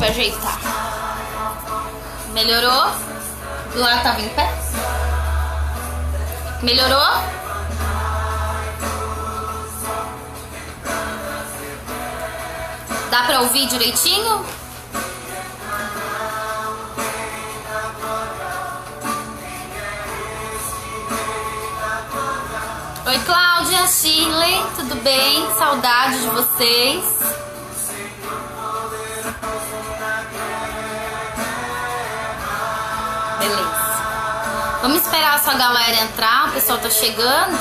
Ajeitar. Melhorou? Lá tava em pé? Melhorou? Dá pra ouvir direitinho? Oi, Cláudia, Shirley, tudo bem? Saudade de vocês. Beleza. Vamos esperar essa galera entrar, o pessoal tá chegando.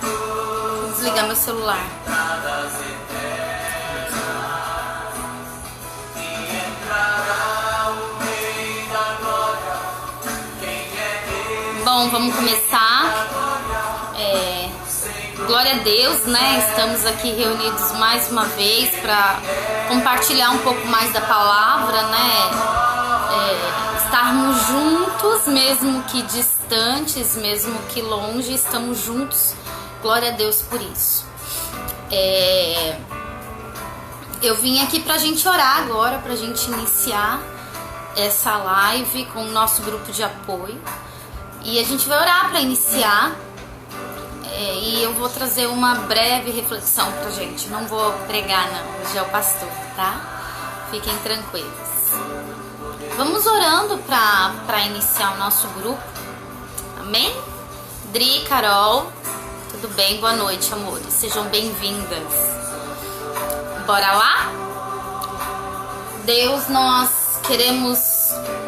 Vou desligar meu celular. Bom, vamos começar. Glória a Deus, né? Estamos aqui reunidos mais uma vez para compartilhar um pouco mais da palavra, né? Estarmos juntos, mesmo que distantes, mesmo que longe, estamos juntos. Glória a Deus por isso. Eu vim aqui pra gente orar agora, pra gente iniciar essa live com o nosso grupo de apoio. E a gente vai orar para iniciar. E eu vou trazer uma breve reflexão pra gente. Não vou pregar, não. Hoje é o pastor, tá? Fiquem tranquilos. Vamos orando pra iniciar o nosso grupo. Amém? Dri, Carol, tudo bem? Boa noite, amores. Sejam bem-vindas. Bora lá? Deus, nós queremos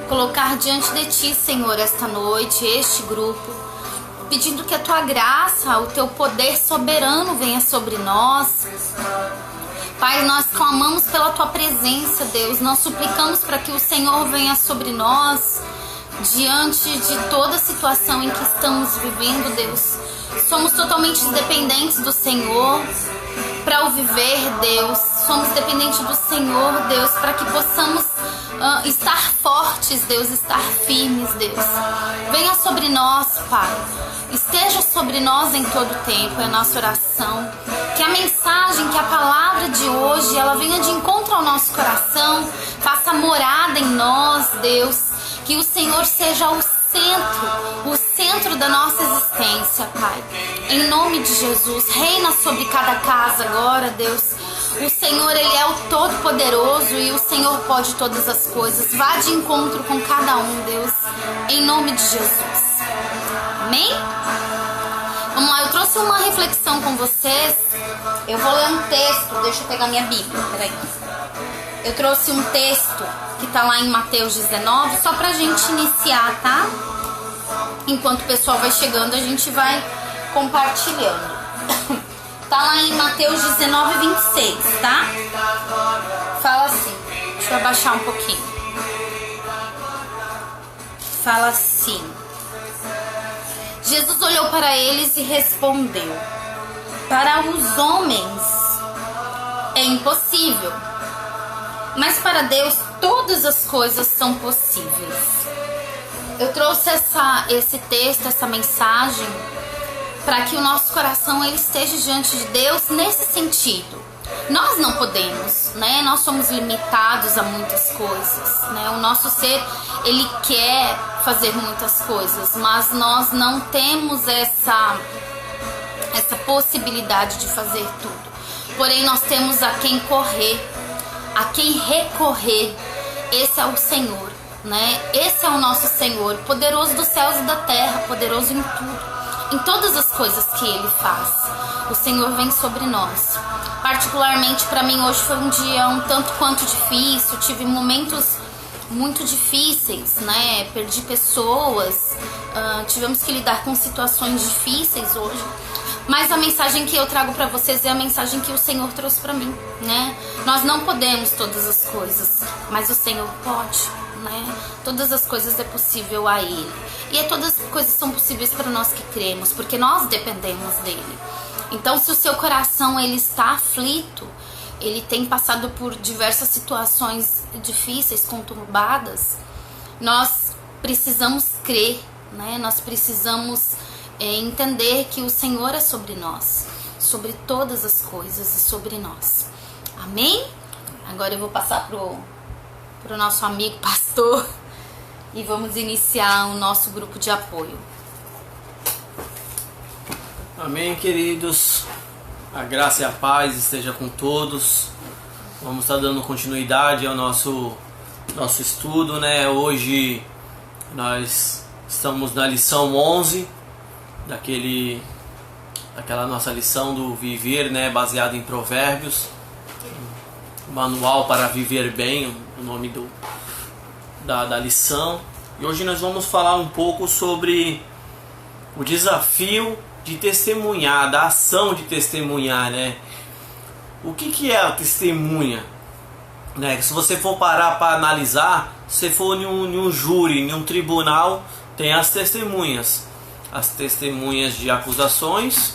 colocar diante de Ti, Senhor, esta noite, este grupo, pedindo que a Tua graça, o Teu poder soberano venha sobre nós. Pai, nós clamamos pela Tua presença, Deus. Nós suplicamos para que o Senhor venha sobre nós, diante de toda a situação em que estamos vivendo, Deus. Somos totalmente dependentes do Senhor para o viver, Deus. Somos dependentes do Senhor, Deus, para que possamos estar fortes, Deus, estar firmes, Deus. Venha sobre nós, Pai. Esteja sobre nós em todo o tempo, é a nossa oração. Que a mensagem, que a palavra de hoje, ela venha de encontro ao nosso coração, faça morada em nós, Deus. Que o Senhor seja o centro da nossa existência, Pai. Em nome de Jesus, reina sobre cada casa agora, Deus. O Senhor, Ele é o Todo-Poderoso e o Senhor pode todas as coisas. Vá de encontro com cada um, Deus, em nome de Jesus. Amém? Vamos lá, eu trouxe uma reflexão com vocês. Eu vou ler um texto, deixa eu pegar minha Bíblia, peraí. Eu trouxe um texto que tá lá em Mateus 19, só pra gente iniciar, tá? Enquanto o pessoal vai chegando, a gente vai compartilhando. Tá lá em Mateus 19, 26, tá? Fala assim, deixa eu abaixar um pouquinho. Fala assim: Jesus olhou para eles e respondeu: para os homens é impossível, mas para Deus todas as coisas são possíveis. Eu trouxe esse texto, essa mensagem, para que o nosso coração ele esteja diante de Deus nesse sentido. Nós não podemos, né? Nós somos limitados a muitas coisas, né? O nosso ser, ele quer fazer muitas coisas, mas nós não temos essa possibilidade de fazer tudo. Porém, nós temos a quem correr, a quem recorrer. Esse é o Senhor, né? Esse é o nosso Senhor, poderoso dos céus e da terra, poderoso em tudo, em todas as coisas que Ele faz. O Senhor vem sobre nós. Particularmente para mim hoje foi um dia um tanto quanto difícil. Tive momentos muito difíceis, né? Perdi pessoas, tivemos que lidar com situações difíceis hoje. Mas a mensagem que eu trago para vocês é a mensagem que o Senhor trouxe para mim, né? Nós não podemos todas as coisas, mas o Senhor pode, né? Todas as coisas é possível a Ele. E todas as coisas são possíveis para nós que cremos, porque nós dependemos dEle. Então, se o seu coração ele está aflito, ele tem passado por diversas situações difíceis, conturbadas, nós precisamos crer, né? Nós precisamos entender que o Senhor é sobre nós, sobre todas as coisas e sobre nós. Amém? Agora eu vou passar pro nosso amigo pastor e vamos iniciar o nosso grupo de apoio. Amém, queridos. A graça e a paz esteja com todos. Vamos estar dando continuidade ao nosso estudo, né? Hoje nós estamos na lição 11 daquela nossa lição do viver, né, baseado em Provérbios, manual para viver bem, o nome da lição. E hoje nós vamos falar um pouco sobre o desafio de testemunhar, da ação de testemunhar, né? O que é a testemunha? Né? Se você for parar para analisar, se você for em um júri, em um tribunal, tem as testemunhas de acusações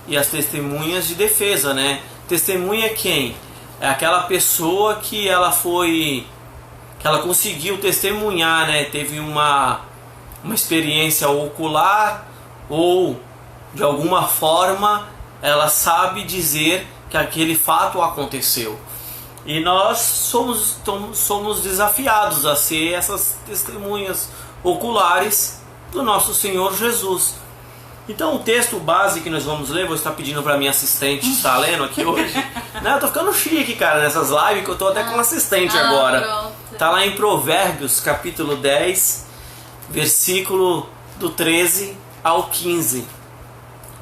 e as testemunhas de defesa, né? Testemunha é quem? É aquela pessoa que ela conseguiu testemunhar, né? Teve uma experiência ocular ou de alguma forma ela sabe dizer que aquele fato aconteceu. E nós somos desafiados a ser essas testemunhas oculares do nosso Senhor Jesus. Então o texto base que nós vamos ler, vou estar pedindo para minha assistente estar lendo aqui hoje. Não, eu tô ficando chique, cara, nessas lives que eu tô até com assistente agora. Pronto. Tá lá em Provérbios, capítulo 10, versículo do 13 ao 15.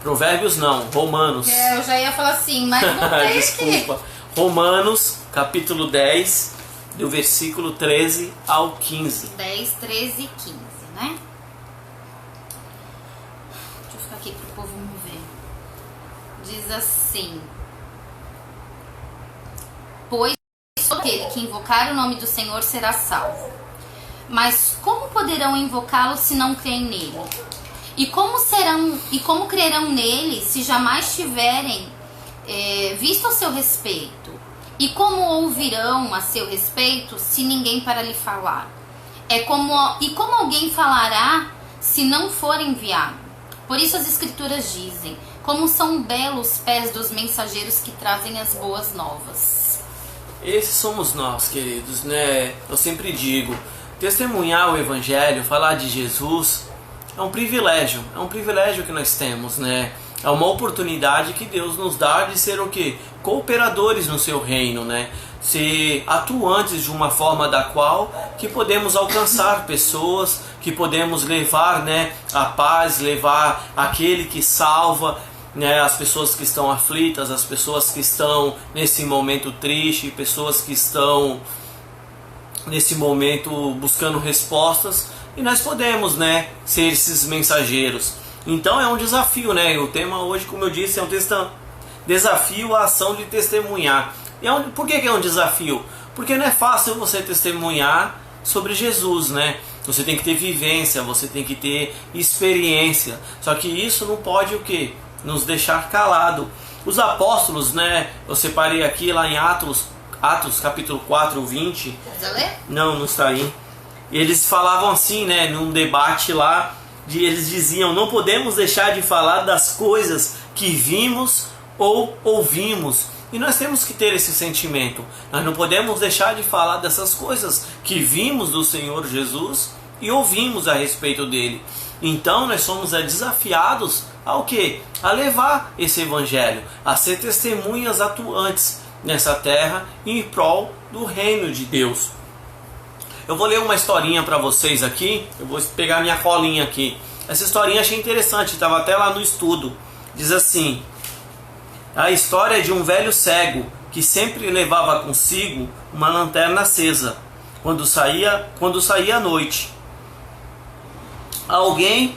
Provérbios não, Romanos. Eu já ia falar assim, mas não tem. Desculpa. Romanos, capítulo 10, do versículo 13 ao 15. 10, 13 e 15, né? Deixa eu ficar aqui pro povo me ver. Diz assim: pois todo aquele que invocar o nome do Senhor será salvo. Mas como poderão invocá-lo se não creem nele? E como crerão nele se jamais tiverem visto a seu respeito? E como ouvirão a seu respeito se ninguém para lhe falar? E como alguém falará se não for enviado? Por isso as escrituras dizem: como são belos os pés dos mensageiros que trazem as boas novas. Esses somos nós, queridos, né? Eu sempre digo, testemunhar o Evangelho, falar de Jesus, é um privilégio que nós temos, né? É uma oportunidade que Deus nos dá de ser o quê? Cooperadores no seu reino, né? Ser atuantes de uma forma da qual que podemos alcançar pessoas, que podemos levar, né, a paz, levar aquele que salva, né, as pessoas que estão aflitas, as pessoas que estão nesse momento triste, pessoas que estão nesse momento buscando respostas. E nós podemos, né, ser esses mensageiros. Então é um desafio, né? E o tema hoje, como eu disse, é um desafio à ação de testemunhar. E por que é um desafio? Porque não é fácil você testemunhar sobre Jesus, né? Você tem que ter vivência, você tem que ter experiência. Só que isso não pode o quê? Nos deixar calado. Os apóstolos, né? Eu separei aqui lá em Atos capítulo 4, 20. Precisa ler? Não está aí. eles falavam assim, né, num debate lá, eles diziam: não podemos deixar de falar das coisas que vimos ou ouvimos. E nós temos que ter esse sentimento. Nós não podemos deixar de falar dessas coisas que vimos do Senhor Jesus e ouvimos a respeito dele. Então nós somos desafiados ao quê? A levar esse evangelho, a ser testemunhas atuantes nessa terra em prol do reino de Deus. Eu vou ler uma historinha para vocês aqui. Eu vou pegar minha colinha aqui. Essa historinha achei interessante, estava até lá no estudo. Diz assim: a história de um velho cego que sempre levava consigo uma lanterna acesa quando saía à noite. Alguém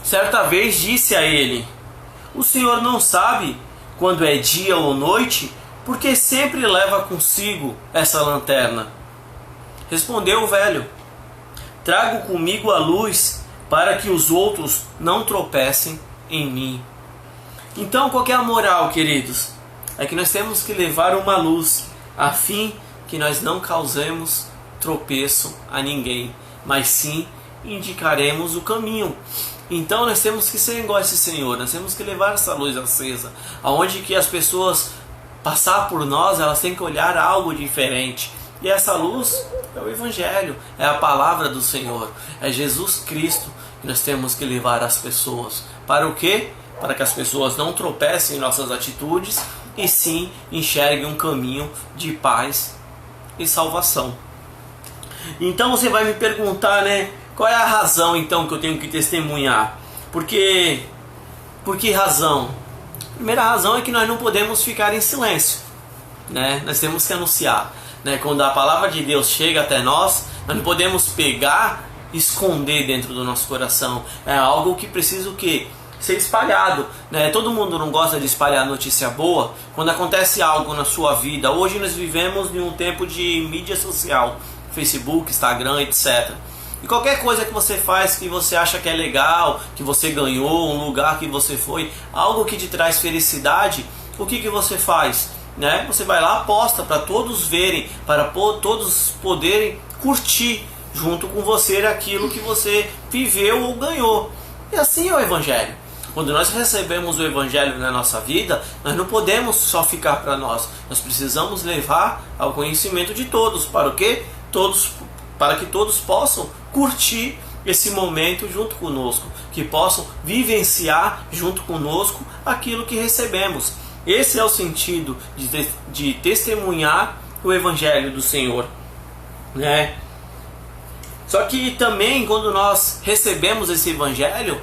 certa vez disse a ele: o senhor não sabe quando é dia ou noite, porque sempre leva consigo essa lanterna? Respondeu o velho: trago comigo a luz para que os outros não tropecem em mim. Então, qual que é a moral, queridos? É que nós temos que levar uma luz, a fim que nós não causemos tropeço a ninguém, mas sim indicaremos o caminho. Então nós temos que ser igual a esse Senhor, nós temos que levar essa luz acesa, aonde que as pessoas passar por nós, elas têm que olhar algo diferente. E essa luz é o Evangelho, é a palavra do Senhor, é Jesus Cristo que nós temos que levar às pessoas. Para o quê? Para que as pessoas não tropecem em nossas atitudes e sim enxerguem um caminho de paz e salvação. Então você vai me perguntar, né? Qual é a razão então que eu tenho que testemunhar? Por que razão? A primeira razão é que nós não podemos ficar em silêncio, né? Nós temos que anunciar, né? Quando a palavra de Deus chega até nós, nós não podemos pegar e esconder dentro do nosso coração. É algo que precisa o quê? Ser espalhado, né? Todo mundo não gosta de espalhar notícia boa. Quando acontece algo na sua vida, hoje nós vivemos em um tempo de mídia social, Facebook, Instagram, etc. E qualquer coisa que você faz que você acha que é legal, que você ganhou, um lugar que você foi, algo que te traz felicidade, o que você faz? Né? Você vai lá, posta para todos verem, para todos poderem curtir junto com você aquilo que você viveu ou ganhou. E assim é o Evangelho. Quando nós recebemos o Evangelho na nossa vida, nós não podemos só ficar para nós. Nós precisamos levar ao conhecimento de todos. Para o quê? Para que todos possam curtir esse momento junto conosco, que possam vivenciar junto conosco aquilo que recebemos. Esse é o sentido de testemunhar o Evangelho do Senhor, né? Só que também quando nós recebemos esse Evangelho,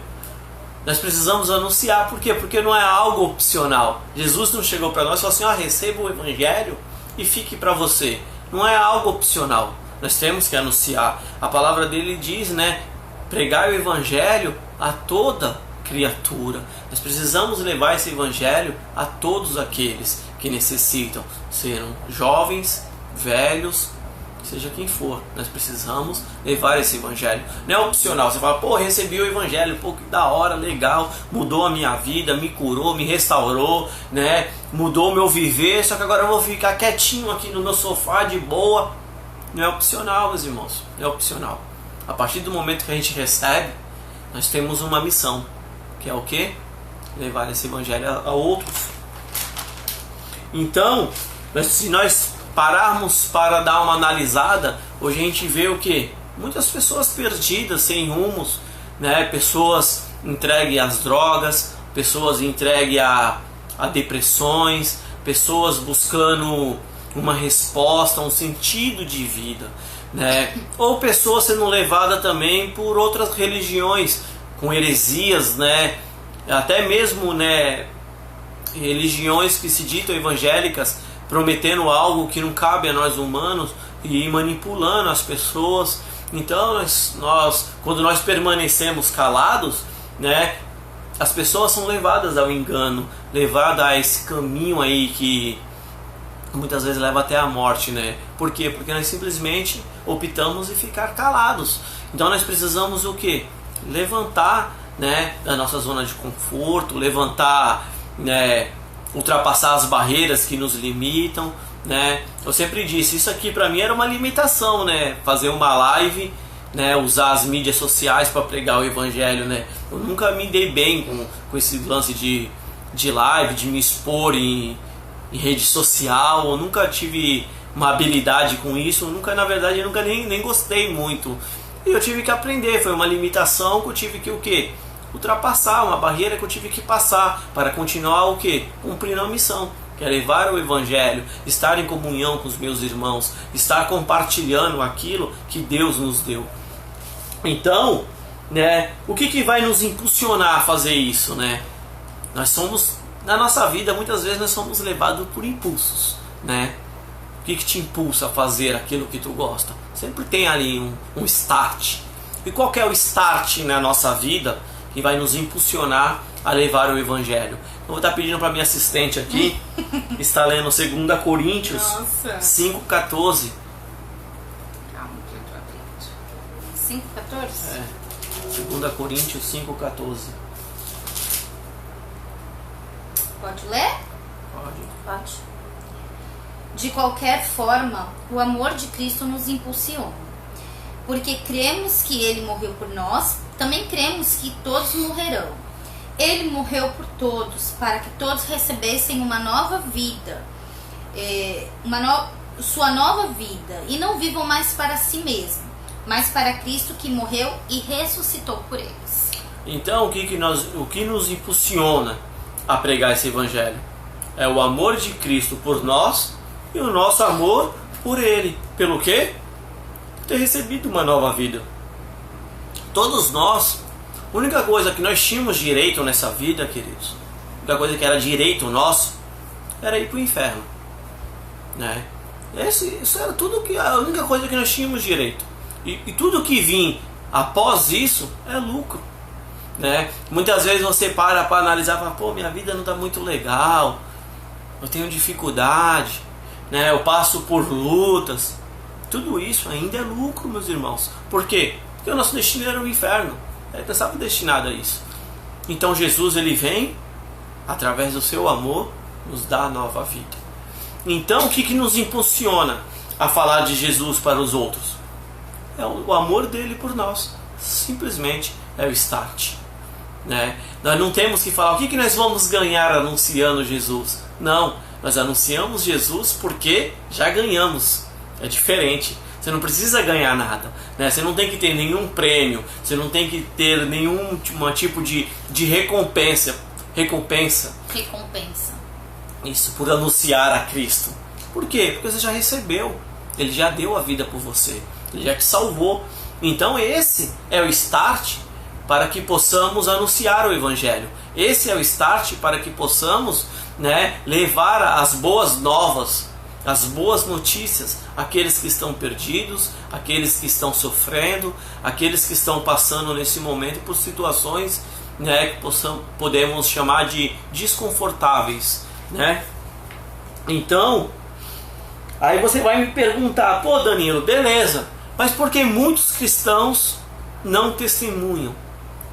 nós precisamos anunciar. Por quê? Porque não é algo opcional. Jesus não chegou para nós e falou assim: receba o Evangelho e fique para você. Não é algo opcional. Nós temos que anunciar. A palavra dele diz, né? Pregar o Evangelho a toda criatura. Nós precisamos levar esse Evangelho a todos aqueles que necessitam. Serão jovens, velhos, seja quem for. Nós precisamos levar esse Evangelho. Não é opcional. Você fala: recebi o Evangelho, que da hora, legal, mudou a minha vida, me curou, me restaurou, né? Mudou o meu viver, só que agora eu vou ficar quietinho aqui no meu sofá de boa. Não é opcional, meus irmãos, não é opcional. A partir do momento que a gente recebe, nós temos uma missão, que é o quê? Levar esse Evangelho a outros. Então, se nós pararmos para dar uma analisada, hoje a gente vê o quê? Muitas pessoas perdidas, sem rumos, né? Pessoas entregues às drogas, pessoas entregues a depressões, pessoas buscando uma resposta, um sentido de vida, né? Ou pessoas sendo levadas também por outras religiões, com heresias, né? Até mesmo, né, religiões que se ditam evangélicas, prometendo algo que não cabe a nós humanos e manipulando as pessoas. Então quando nós permanecemos calados, né, as pessoas são levadas ao engano, levadas a esse caminho aí que muitas vezes leva até a morte, né? Por quê? Porque nós simplesmente optamos em ficar calados. Então nós precisamos o quê? Levantar, né, da nossa zona de conforto, levantar, né, ultrapassar as barreiras que nos limitam, né? Eu sempre disse, isso aqui para mim era uma limitação, né? Fazer uma live né, usar as mídias sociais para pregar o evangelho, né? Eu nunca me dei bem com esse lance de live, de me expor em rede social. Eu nunca tive uma habilidade com isso. Na verdade, eu nunca nem gostei muito. E eu tive que aprender. Foi uma limitação que eu tive que o quê? Ultrapassar, uma barreira que eu tive que passar para continuar o quê? Cumprindo a missão, que é levar o evangelho, estar em comunhão com os meus irmãos, estar compartilhando aquilo que Deus nos deu. Então, né, o que vai nos impulsionar a fazer isso, né? Nós somos, na nossa vida, muitas vezes nós somos levados por impulsos, né? O que te impulsa a fazer aquilo que tu gosta? Sempre tem ali um start. E qual que é o start na nossa vida que vai nos impulsionar a levar o evangelho? Eu vou estar pedindo para minha assistente aqui, está lendo 2 Coríntios 5,14. Calma que eu tô abrindo. 5,14? É. 2 Coríntios 5,14. Pode ler? Pode. De qualquer forma, o amor de Cristo nos impulsiona. Porque cremos que Ele morreu por nós, também cremos que todos morrerão. Ele morreu por todos, para que todos recebessem uma nova vida, sua nova vida, e não vivam mais para si mesmos, mas para Cristo que morreu e ressuscitou por eles. Então, o que nos impulsiona a pregar esse evangelho? É o amor de Cristo por nós e o nosso amor por Ele. Pelo quê? Ter recebido uma nova vida. Todos nós, a única coisa que nós tínhamos direito nessa vida, queridos, a única coisa que era direito nosso, era ir para o inferno, né? Isso era a única coisa que nós tínhamos direito. E tudo que vinha após isso é lucro, né? Muitas vezes você para analisar e fala, pô, minha vida não está muito legal, eu tenho dificuldade, né? Eu passo por lutas. Tudo isso ainda é lucro, meus irmãos. Por quê? Porque o nosso destino era o inferno. Ele estava destinado a isso. Então Jesus, ele vem, através do seu amor, nos dá a nova vida. Então o que nos impulsiona a falar de Jesus para os outros? É o amor dele por nós. Simplesmente é o start, né? Nós não temos que falar o que nós vamos ganhar anunciando Jesus. Não, nós anunciamos Jesus porque já ganhamos. É diferente. Você não precisa ganhar nada, né? Você não tem que ter nenhum prêmio, você não tem que ter nenhum tipo de recompensa. Isso, por anunciar a Cristo. Por quê? Porque você já recebeu. Ele já deu a vida por você. Ele já te salvou. Então esse é o start para que possamos anunciar o Evangelho. Esse é o start para que possamos, né, levar as boas novas, as boas notícias àqueles que estão perdidos, àqueles que estão sofrendo, àqueles que estão passando nesse momento por situações, né, que podemos chamar de desconfortáveis, né? Então, aí você vai me perguntar, pô Danilo, beleza, mas por que muitos cristãos não testemunham,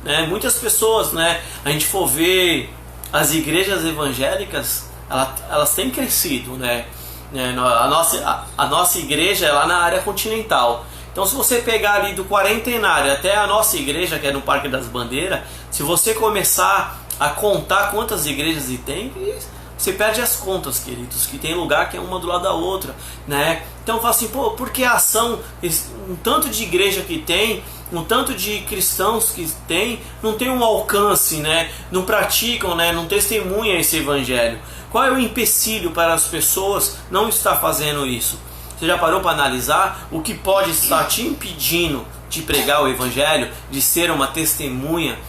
né? Muitas pessoas, né, a gente for ver as igrejas evangélicas, elas têm crescido, né? A nossa igreja é lá na área continental. Então se você pegar ali do Quarentenário até a nossa igreja, que é no Parque das Bandeiras, se você começar a contar quantas igrejas tem, você perde as contas, queridos, que tem lugar que é uma do lado da outra, né? Então fala assim, pô, por que a ação, um tanto de igreja que tem, um tanto de cristãos que tem, não tem um alcance, né? Não praticam, né? Não testemunham esse evangelho. Qual é o empecilho para as pessoas não estar fazendo isso? Você já parou para analisar o que pode estar te impedindo de pregar o evangelho, de ser uma testemunha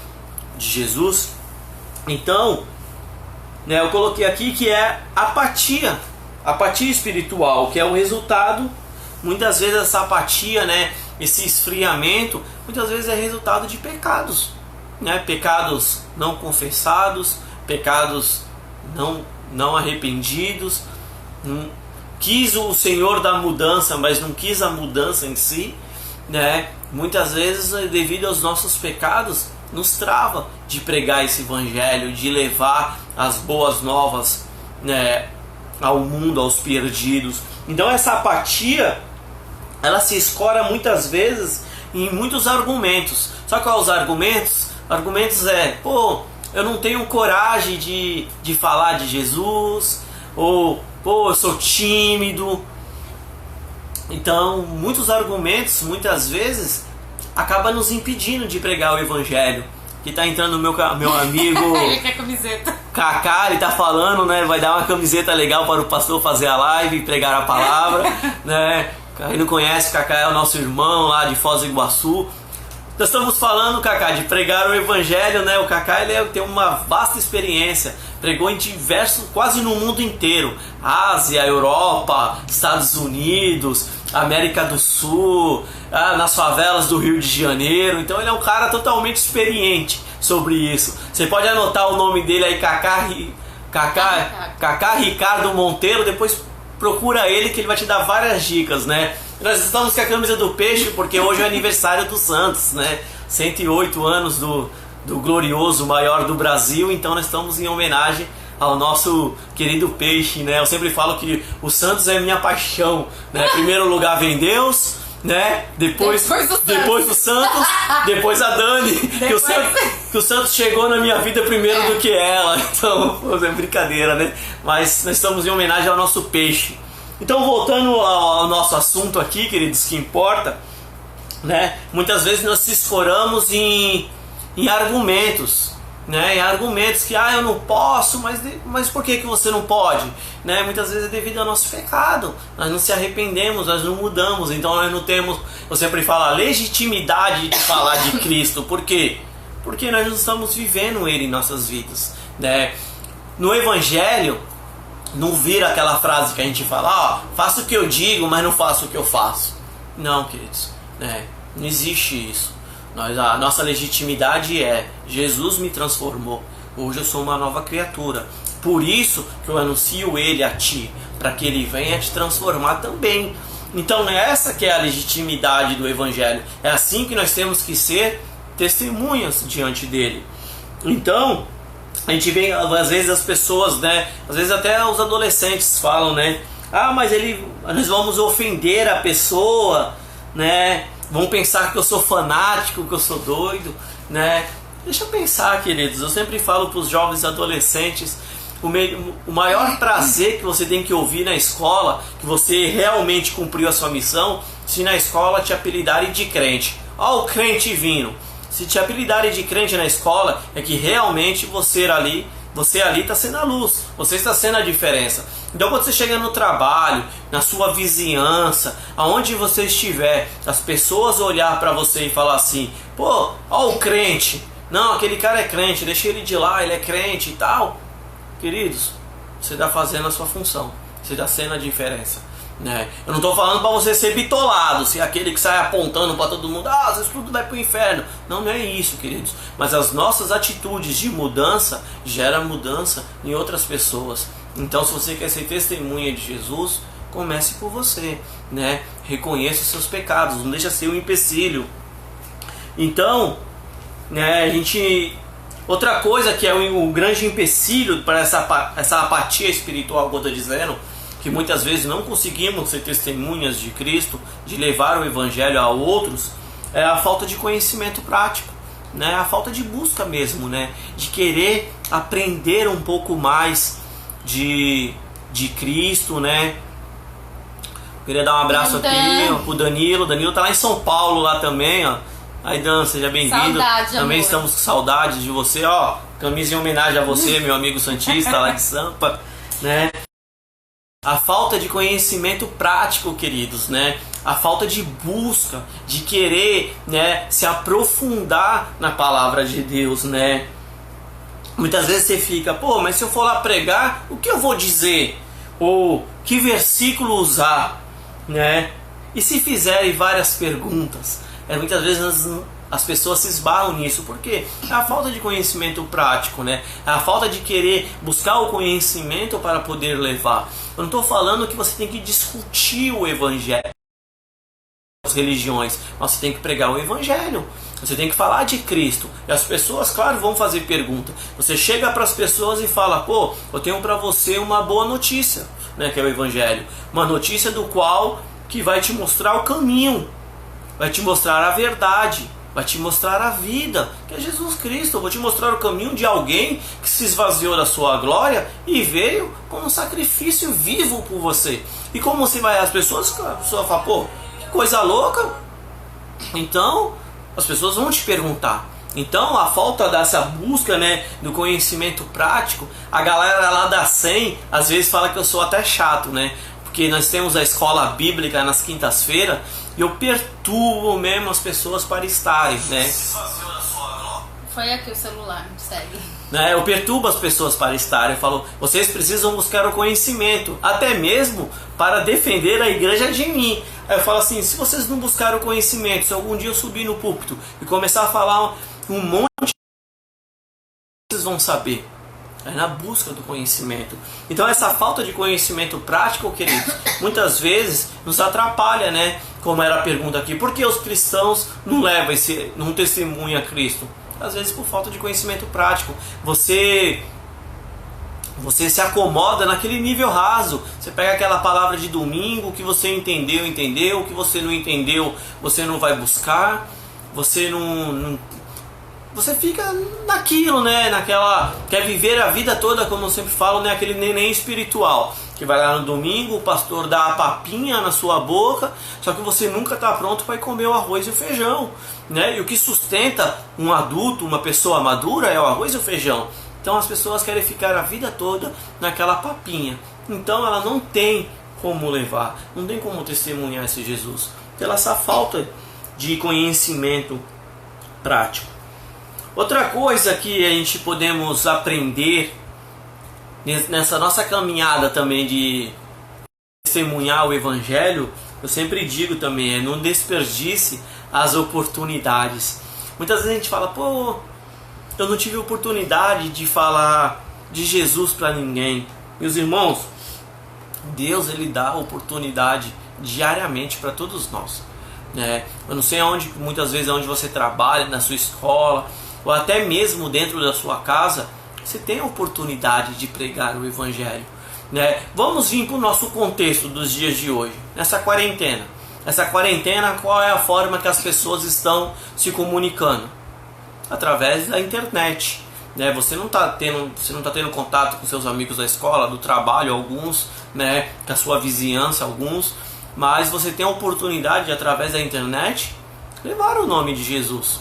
de Jesus? Então, né, eu coloquei aqui que é apatia espiritual, que é o resultado, muitas vezes essa apatia, né, esse esfriamento, muitas vezes é resultado de pecados, né, pecados não confessados, pecados não arrependidos. Quis o Senhor da mudança, mas não quis a mudança em si, né? Muitas vezes, devido aos nossos pecados, nos trava de pregar esse evangelho, de levar as boas novas, né, ao mundo, aos perdidos. Então essa apatia, ela se escora muitas vezes em muitos argumentos. Só que os argumentos pô, eu não tenho coragem de falar de Jesus, ou pô, eu sou tímido. Então, muitos argumentos, muitas vezes, acaba nos impedindo de pregar o evangelho. Que tá entrando o meu amigo ele quer camiseta. Kaká, ele tá falando, né? Vai dar uma camiseta legal para o pastor fazer a live e pregar a palavra, né? Quem não conhece, Kaká é o nosso irmão lá de Foz do Iguaçu. Nós estamos falando, Kaká, de pregar o evangelho, né? O Kaká, tem uma vasta experiência. Pregou em diversos, quase no mundo inteiro. Ásia, Europa, Estados Unidos, América do Sul, nas favelas do Rio de Janeiro. Então ele é um cara totalmente experiente sobre isso. Você pode anotar o nome dele aí, Kaká Ricardo Monteiro. Depois procura ele que ele vai te dar várias dicas, né? Nós estamos com a camisa do Peixe porque hoje é o aniversário do Santos, né? 108 anos do glorioso maior do Brasil. Então nós estamos em homenagem ao nosso querido Peixe, né? Eu sempre falo que o Santos é minha paixão, né? Em primeiro lugar vem Deus, né? Depois o Santos, depois a Dani, que o Santos chegou na minha vida primeiro do que ela. Então, é brincadeira, né? Mas nós estamos em homenagem ao nosso Peixe. Então, voltando ao nosso assunto aqui, queridos, que importa, né? Muitas vezes nós se escoramos em argumentos, né? Em argumentos que eu não posso, mas por que você não pode? Né? Muitas vezes é devido ao nosso pecado. Nós não se arrependemos, nós não mudamos. Então nós não temos, eu sempre falo, a legitimidade de falar de Cristo. Por quê? Porque nós não estamos vivendo Ele em nossas vidas, né? No Evangelho não vira aquela frase que a gente fala, faço o que eu digo, mas não faço o que eu faço. Não, queridos, né? Não existe isso. A nossa legitimidade é: Jesus me transformou, hoje eu sou uma nova criatura. Por isso que eu anuncio Ele a ti, para que Ele venha te transformar também. Então essa que é a legitimidade do Evangelho. É assim que nós temos que ser testemunhas diante dele. Então a gente vê às vezes as pessoas, né? Às vezes até os adolescentes falam, né? Mas nós vamos ofender a pessoa, né? Vão pensar que eu sou fanático, que eu sou doido, né? Deixa eu pensar, queridos. Eu sempre falo para os jovens adolescentes, o maior prazer que você tem que ouvir na escola, que você realmente cumpriu a sua missão, se na escola te apelidarem de crente. Ó, o crente vindo. Se te apelidarem de crente na escola, é que realmente você ali está sendo a luz, você está sendo a diferença. Então quando você chega no trabalho, na sua vizinhança, aonde você estiver, as pessoas olhar para você e falar assim: pô, ó o crente, não, aquele cara é crente, deixa ele de lá, ele é crente e tal. Queridos, você está fazendo a sua função, você está sendo a diferença, né? Eu não estou falando para você ser bitolado, ser aquele que sai apontando para todo mundo, vocês tudo vai para o inferno. Não é isso, queridos. Mas as nossas atitudes de mudança geram mudança em outras pessoas. Então, se você quer ser testemunha de Jesus, comece por você, né? Reconheça os seus pecados, não deixa ser um empecilho. Então, né, outra coisa que é o grande empecilho para essa apatia espiritual que eu estou dizendo, que muitas vezes não conseguimos ser testemunhas de Cristo, de levar o Evangelho a outros, é a falta de conhecimento prático, né? A falta de busca mesmo, né? De querer aprender um pouco mais de Cristo, né? Queria dar um abraço aqui pro Danilo. Danilo tá lá em São Paulo lá também, ó. Aí, Dan, seja bem-vindo. Também amor. Estamos com saudades de você, ó. Camisa em homenagem a você, meu amigo santista lá de Sampa, né? A falta de conhecimento prático, queridos, né? A falta de busca, de querer, né, se aprofundar na palavra de Deus, né? Muitas vezes você fica, mas se eu for lá pregar, o que eu vou dizer? Ou que versículo usar, né? E se fizerem várias perguntas? Muitas vezes as pessoas se esbarram nisso. Por quê? É a falta de conhecimento prático, né? É a falta de querer buscar o conhecimento para poder levar. Eu não estou falando que você tem que discutir o Evangelho, as religiões, mas você tem que pregar o Evangelho. Você tem que falar de Cristo. E as pessoas, claro, vão fazer pergunta. Você chega para as pessoas e fala: eu tenho para você uma boa notícia, né, que é o Evangelho. Uma notícia do qual que vai te mostrar o caminho. vai te mostrar a verdade, vai te mostrar a vida, que é Jesus Cristo. Eu vou te mostrar o caminho de alguém que se esvaziou da sua glória e veio como um sacrifício vivo por você. E como você vai, as pessoas falam, pô, que coisa louca. Então, as pessoas vão te perguntar. Então, a falta dessa busca, né, do conhecimento prático, a galera lá da 100 às vezes fala que eu sou até chato, né? Porque nós temos a escola bíblica nas quintas-feiras e eu perturbo mesmo as pessoas para estarem, né? Foi aqui o celular, segue. Né? Eu perturbo as pessoas para estarem. Eu falo, vocês precisam buscar o conhecimento, até mesmo para defender a igreja de mim. Aí eu falo assim, se vocês não buscarem o conhecimento, se algum dia eu subir no púlpito e começar a falar um monte de coisas, vocês vão saber. É na busca do conhecimento. Então essa falta de conhecimento prático, queridos, muitas vezes nos atrapalha, né? Como era a pergunta aqui, por que os cristãos não testemunham a Cristo? Às vezes por falta de conhecimento prático. Você se acomoda naquele nível raso. Você pega aquela palavra de domingo, que você entendeu, o que você não entendeu, você não vai buscar, você você fica naquilo, né? Quer viver a vida toda, como eu sempre falo, né? Aquele neném espiritual que vai lá no domingo, o pastor dá a papinha na sua boca, só que você nunca está pronto para comer o arroz e o feijão, né? E o que sustenta um adulto, uma pessoa madura, é o arroz e o feijão. Então as pessoas querem ficar a vida toda naquela papinha. Então ela não tem como levar, não tem como testemunhar esse Jesus, pela essa falta de conhecimento prático. Outra coisa que a gente podemos aprender nessa nossa caminhada também de testemunhar o Evangelho, eu sempre digo também, não desperdice as oportunidades. Muitas vezes a gente fala, pô, eu não tive oportunidade de falar de Jesus para ninguém. Meus irmãos, Deus ele dá oportunidade diariamente para todos nós. Eu não sei onde, muitas vezes onde você trabalha, na sua escola, ou até mesmo dentro da sua casa, você tem a oportunidade de pregar o Evangelho. Vamos vir para o nosso contexto dos dias de hoje, nessa quarentena. Essa quarentena, qual é a forma que as pessoas estão se comunicando? Através da internet. Você não está tendo contato com seus amigos da escola, do trabalho, alguns, com a sua vizinhança, alguns, mas você tem a oportunidade de, através da internet, levar o nome de Jesus,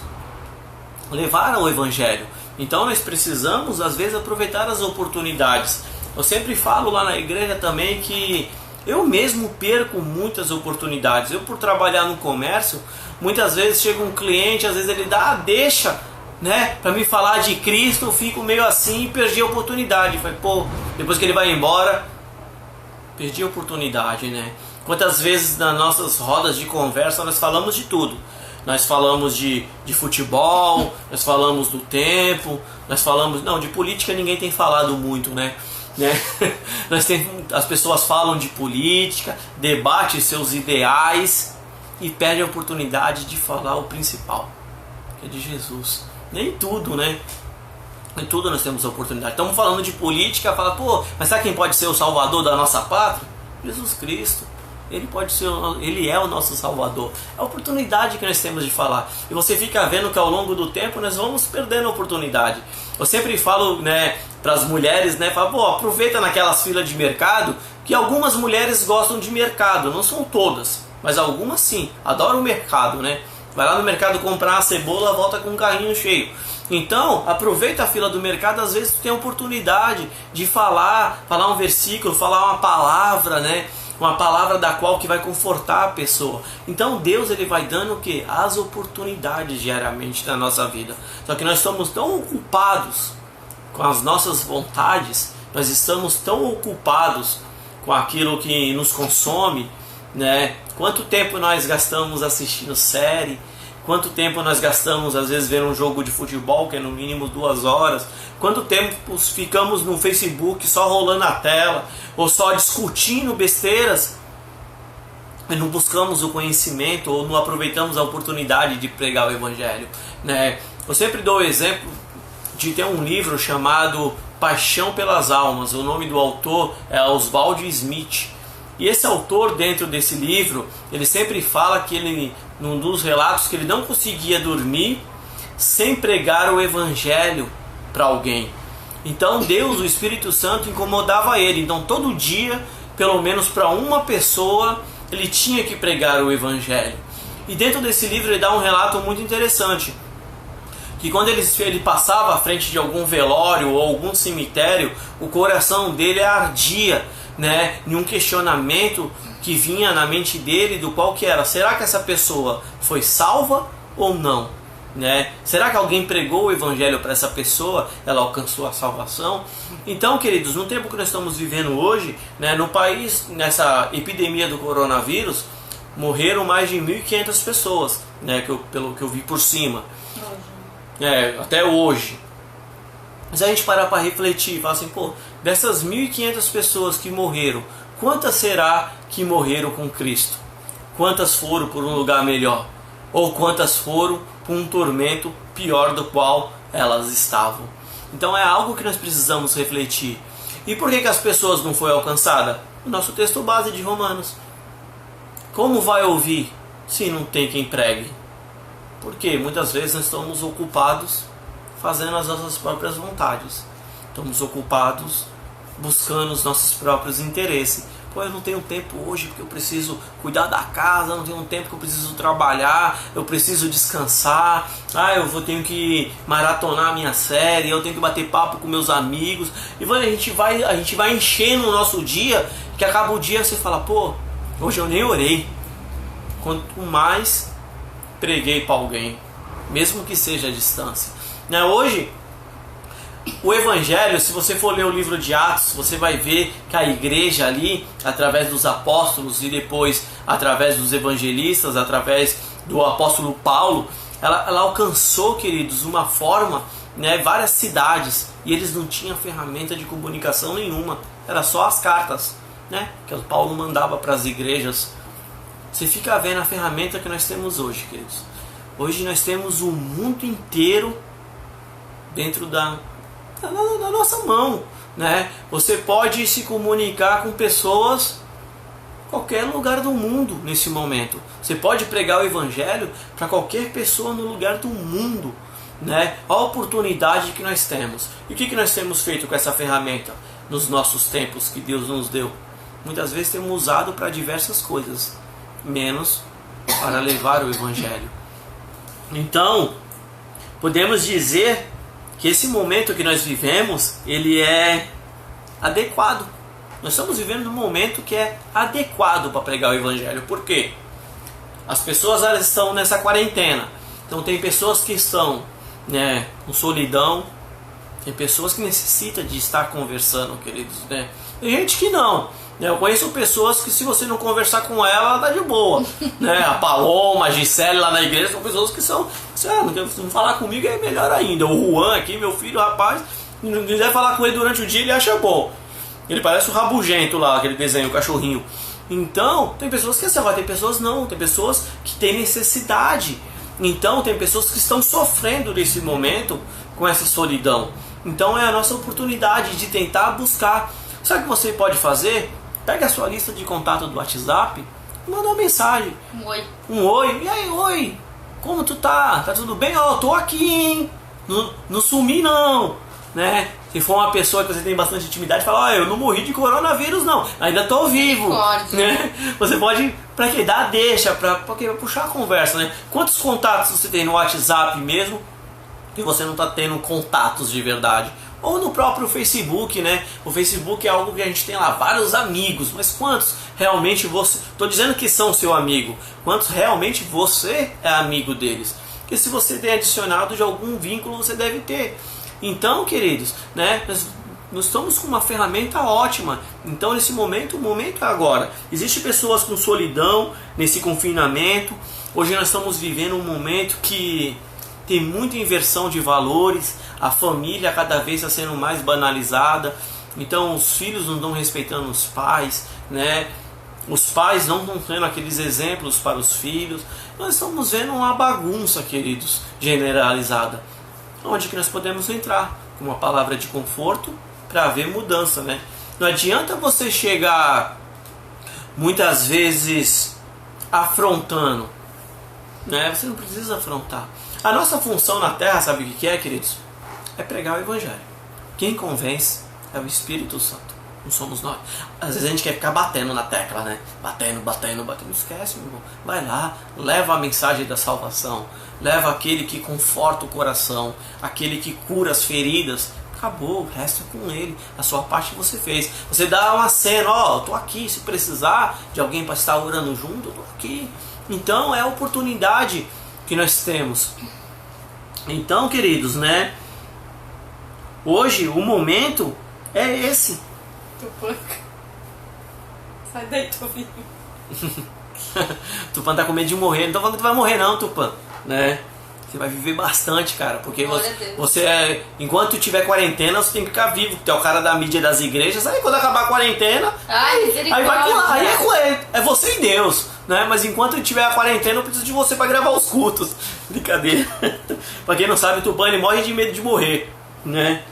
levar o Evangelho. Então nós precisamos às vezes aproveitar as oportunidades. Eu sempre falo lá na igreja também que eu mesmo perco muitas oportunidades. Eu, por trabalhar no comércio, muitas vezes chega um cliente, às vezes ele dá a deixa, para me falar de Cristo, eu fico meio assim e perdi a oportunidade. Falei, pô, depois que ele vai embora, perdi a oportunidade, Quantas vezes nas nossas rodas de conversa nós falamos de tudo. Nós falamos de futebol, nós falamos do tempo, nós falamos... Não, de política ninguém tem falado muito, As pessoas falam de política, debatem seus ideais e perdem a oportunidade de falar o principal, que é de Jesus. Nem tudo, Nem tudo nós temos a oportunidade. Estamos falando de política, fala, pô, mas sabe quem pode ser o salvador da nossa pátria? Jesus Cristo. Ele é o nosso Salvador. É a oportunidade que nós temos de falar. E você fica vendo que ao longo do tempo nós vamos perdendo a oportunidade. Eu sempre falo, para as mulheres, falo, pô, aproveita naquelas filas de mercado, que algumas mulheres gostam de mercado. Não são todas, mas algumas sim. Adoram o mercado, Vai lá no mercado comprar uma cebola, volta com um carrinho cheio. Então, aproveita a fila do mercado, às vezes tu tem a oportunidade de falar um versículo, falar uma palavra, uma palavra da qual que vai confortar a pessoa. Então Deus ele vai dando o quê? As oportunidades diariamente na nossa vida. Só que nós estamos tão ocupados com as nossas vontades, nós estamos tão ocupados com aquilo que nos consome, Quanto tempo nós gastamos assistindo série? Quanto tempo nós gastamos às vezes vendo um jogo de futebol que é no mínimo 2 horas? Quanto tempo ficamos no Facebook só rolando a tela ou só discutindo besteiras e não buscamos o conhecimento ou não aproveitamos a oportunidade de pregar o Evangelho, Eu sempre dou o exemplo de ter um livro chamado Paixão pelas Almas. O nome do autor é Oswald Smith. E esse autor, dentro desse livro, ele sempre fala que ele num dos relatos, que ele não conseguia dormir sem pregar o evangelho para alguém. Então Deus, o Espírito Santo, incomodava ele. Então todo dia, pelo menos para uma pessoa, ele tinha que pregar o evangelho. E dentro desse livro ele dá um relato muito interessante, que quando ele passava à frente de algum velório ou algum cemitério, o coração dele ardia, né, em um questionamento que vinha na mente dele, do qual que era: será que essa pessoa foi salva ou não? Né? Será que alguém pregou o evangelho para essa pessoa? Ela alcançou a salvação? Então, queridos, no tempo que nós estamos vivendo hoje, né, no país, nessa epidemia do coronavírus, morreram mais de 1.500 pessoas, né, pelo que eu vi por cima. Até hoje. Mas a gente parar para refletir e falar assim: pô, dessas 1.500 pessoas que morreram, quantas será que morreram com Cristo? Quantas foram por um lugar melhor? Ou quantas foram por um tormento pior do qual elas estavam? Então é algo que nós precisamos refletir. E por que as pessoas não foram alcançadas? O nosso texto base de Romanos. Como vai ouvir se não tem quem pregue? Porque muitas vezes nós estamos ocupados fazendo as nossas próprias vontades. Estamos ocupados buscando os nossos próprios interesses. Pô, eu não tenho tempo hoje porque eu preciso cuidar da casa, eu não tenho tempo porque eu preciso trabalhar, eu preciso descansar, tenho que maratonar a minha série, eu tenho que bater papo com meus amigos. E a gente vai enchendo o nosso dia, que acaba o dia e você fala: pô, hoje eu nem orei. Quanto mais preguei para alguém, mesmo que seja à distância. Né? Hoje, o Evangelho, se você for ler o livro de Atos, você vai ver que a igreja ali, através dos apóstolos e depois através dos evangelistas, através do apóstolo Paulo, ela alcançou, queridos, uma forma, né, várias cidades, e eles não tinham ferramenta de comunicação nenhuma, era só as cartas, né, que o Paulo mandava para as igrejas. Você fica vendo a ferramenta que nós temos hoje, queridos. Hoje nós temos o mundo inteiro dentro da nossa mão, né? Você pode se comunicar com pessoas em qualquer lugar do mundo nesse momento. Você pode pregar o evangelho para qualquer pessoa no lugar do mundo, né? A oportunidade que nós temos. E o que nós temos feito com essa ferramenta nos nossos tempos que Deus nos deu? Muitas vezes temos usado para diversas coisas, menos para levar o evangelho. Então, podemos dizer que esse momento que nós vivemos, ele é adequado. Nós estamos vivendo num momento que é adequado para pregar o evangelho. Por quê? As pessoas, elas estão nessa quarentena. Então tem pessoas que estão, né, com solidão. Tem pessoas que necessitam de estar conversando, queridos, né? Tem gente que não. Eu conheço pessoas que, se você não conversar com ela tá de boa, né? A Paloma, a Gisele lá na igreja são pessoas que são: não falar comigo é melhor ainda. O Juan aqui, meu filho, rapaz, não quiser falar com ele durante o dia, ele acha bom. Ele parece o Rabugento lá, aquele desenho, o cachorrinho. Então, tem pessoas que assim, tem pessoas não, tem pessoas que têm necessidade. Então, tem pessoas que estão sofrendo nesse momento com essa solidão. Então, é a nossa oportunidade de tentar buscar. Sabe o que você pode fazer? Pega a sua lista de contato do WhatsApp e manda uma mensagem. Um oi. E aí, oi? Como tu tá? Tá tudo bem? Ó, tô aqui, hein? Não sumi não, né? Se for uma pessoa que você tem bastante intimidade, fala: eu não morri de coronavírus não, ainda tô vivo, né? Você pode, pra quê? Dar deixa, pra puxar a conversa, né? Quantos contatos você tem no WhatsApp mesmo que você não tá tendo contatos de verdade? Ou no próprio Facebook, né? O Facebook é algo que a gente tem lá vários amigos, mas quantos realmente você... Estou dizendo que são seu amigo. Quantos realmente você é amigo deles? Porque se você tem adicionado de algum vínculo, você deve ter. Então, queridos, né? Nós estamos com uma ferramenta ótima. Então, nesse momento, o momento é agora. Existem pessoas com solidão nesse confinamento. Hoje nós estamos vivendo um momento que tem muita inversão de valores. A família cada vez está sendo mais banalizada. Então os filhos não estão respeitando os pais, né? Os pais não estão tendo aqueles exemplos para os filhos. Nós estamos vendo uma bagunça, queridos, generalizada. Onde que nós podemos entrar com uma palavra de conforto para haver mudança, né? Não adianta você chegar muitas vezes afrontando. né? Você não precisa afrontar. A nossa função na terra, sabe o que é, queridos? É pregar o evangelho. Quem convence é o Espírito Santo, não somos nós. Às vezes a gente quer ficar batendo na tecla, né? Batendo. Esquece, meu irmão. Vai lá, leva a mensagem da salvação. Leva aquele que conforta o coração, aquele que cura as feridas. Acabou, o resto é com ele. A sua parte você fez. Você dá uma cena, ó, eu tô aqui. Se precisar de alguém para estar orando junto, eu tô aqui. Então é a oportunidade que nós temos. Então, queridos, né? Hoje o momento é esse. Tupã. Sai daí, Tupã. Tupã tá com medo de morrer. Não tô falando que tu vai morrer não, Tupã, né? Você vai viver bastante, cara, porque você enquanto tiver quarentena, você tem que ficar vivo, porque é o cara da mídia das igrejas. Aí quando acabar a quarentena, aí é você e Deus, né? Mas enquanto tiver a quarentena, eu preciso de você para gravar os cultos. Brincadeira. Pra quem não sabe, o Tupã ele morre de medo de morrer, né?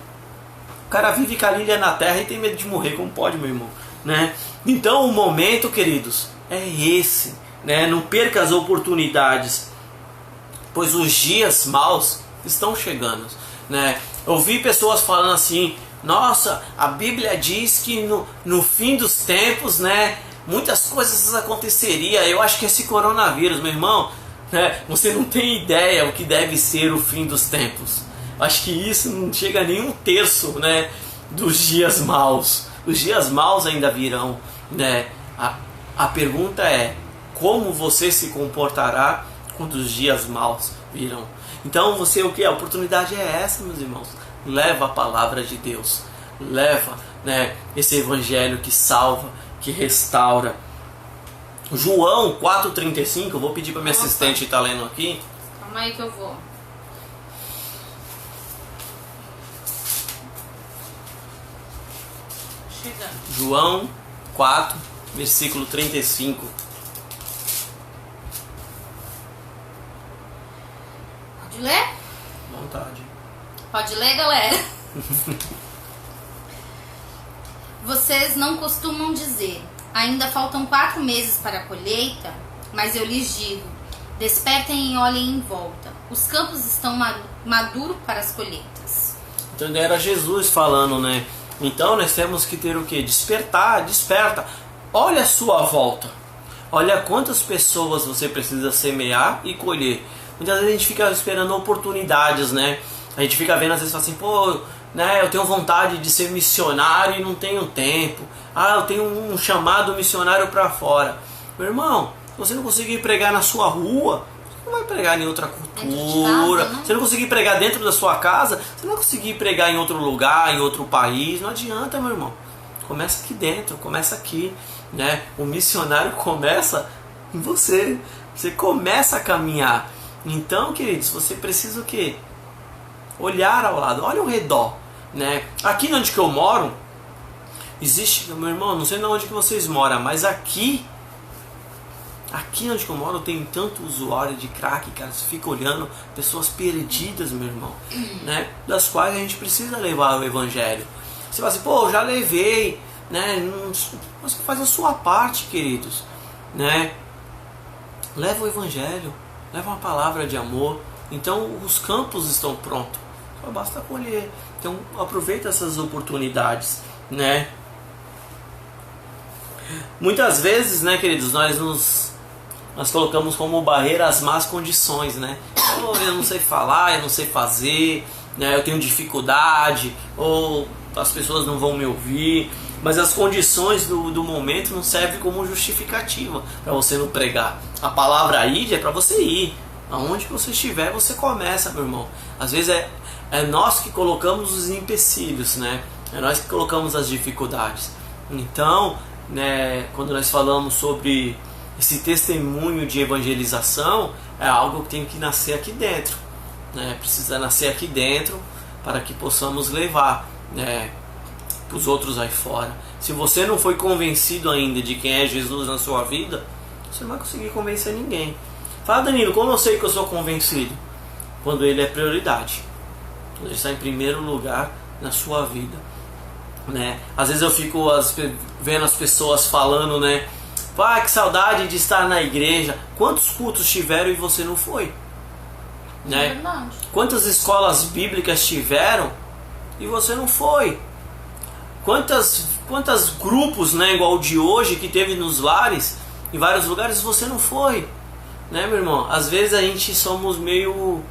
O cara vive com a Lília na terra e tem medo de morrer, como pode, meu irmão, né? Então o momento, queridos, é esse, né? Não perca as oportunidades, pois os dias maus estão chegando, né? Eu vi pessoas falando assim, nossa, a Bíblia diz que no fim dos tempos, né, muitas coisas aconteceriam. Eu acho que esse coronavírus, meu irmão, né, você não tem ideia o que deve ser o fim dos tempos. Acho que isso não chega a nem um terço, né, dos dias maus. Os dias maus ainda virão, né? A pergunta é, como você se comportará quando os dias maus virão? Então você, o que? A oportunidade é essa, meus irmãos. Leva a palavra de Deus. Leva, né, esse evangelho que salva, que restaura. João 4,35, eu vou pedir para minha assistente estar lendo aqui. Calma aí que eu vou. Chegando. João 4, versículo 35. Pode ler? Vontade. Pode ler, galera? Vocês não costumam dizer, ainda faltam 4 meses para a colheita, mas eu lhes digo, despertem e olhem em volta. Os campos estão maduros para as colheitas. Então era Jesus falando, né? Então nós temos que ter o que? Despertar, desperta. Olha a sua volta. Olha quantas pessoas você precisa semear e colher. Muitas vezes a gente fica esperando oportunidades, né? A gente fica vendo, às vezes, assim, pô, né, eu tenho vontade de ser missionário e não tenho tempo. Ah, eu tenho um chamado missionário para fora. Meu irmão, se você não conseguir pregar na sua rua, você não vai pregar em outra cultura. Se você não conseguir pregar dentro da sua casa, você não vai conseguir pregar em outro lugar, em outro país. Não adianta, meu irmão. Começa aqui dentro, começa aqui, né? O missionário começa em você. Você começa a caminhar. Então, queridos, você precisa o quê? Olhar ao lado, olha ao redor, né? Aqui onde que eu moro, existe, meu irmão, não sei onde que vocês moram, mas aqui onde que eu moro tem tanto usuário de crack, cara, você fica olhando pessoas perdidas, meu irmão, né? Das quais a gente precisa levar o evangelho. Você fala assim, pô, eu já levei, né? Mas faz a sua parte, queridos, né? Leva o evangelho, leva uma palavra de amor. Então os campos estão prontos, só basta colher. Então aproveita essas oportunidades, né? Muitas vezes, né, queridos, nós colocamos como barreira as más condições, né? Oh, eu não sei falar, eu não sei fazer, né? Eu tenho dificuldade, ou as pessoas não vão me ouvir. Mas as condições do momento não servem como justificativa para você não pregar. A palavra ir é para você ir. Aonde você estiver, você começa, meu irmão. Às vezes é nós que colocamos os empecilhos, né? É nós que colocamos as dificuldades. Então, né, quando nós falamos sobre esse testemunho de evangelização, é algo que tem que nascer aqui dentro, né? Precisa nascer aqui dentro para que possamos levar, né, para os outros aí fora. Se você não foi convencido ainda de quem é Jesus na sua vida, você não vai conseguir convencer ninguém. Fala, Danilo, como eu sei que eu sou convencido? Quando ele é prioridade, quando ele está em primeiro lugar na sua vida, né? Às vezes eu fico vendo as pessoas falando, né? Pai, que saudade de estar na igreja. Quantos cultos tiveram e você não foi? Né? É verdade. Quantas escolas bíblicas tiveram e você não foi? Quantos grupos, né, igual o de hoje, que teve nos lares, em vários lugares, você não foi? Né, meu irmão? Às vezes a gente somos meio,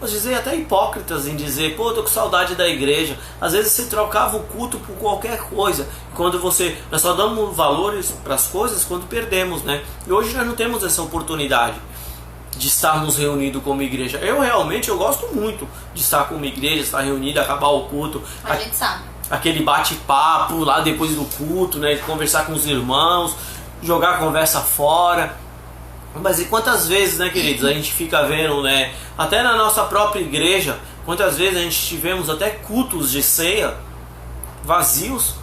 posso dizer, até hipócritas em dizer, pô, eu tô com saudade da igreja. Às vezes você trocava o culto por qualquer coisa. Nós só damos valores para as coisas quando perdemos, né? E hoje nós não temos essa oportunidade de estarmos reunidos como igreja. Eu gosto muito de estar como igreja, estar reunido, acabar o culto. A gente sabe. Aquele bate-papo lá depois do culto, né? Conversar com os irmãos, jogar a conversa fora. Mas e quantas vezes, né, queridos, a gente fica vendo, né? Até na nossa própria igreja, quantas vezes a gente tivemos até cultos de ceia vazios.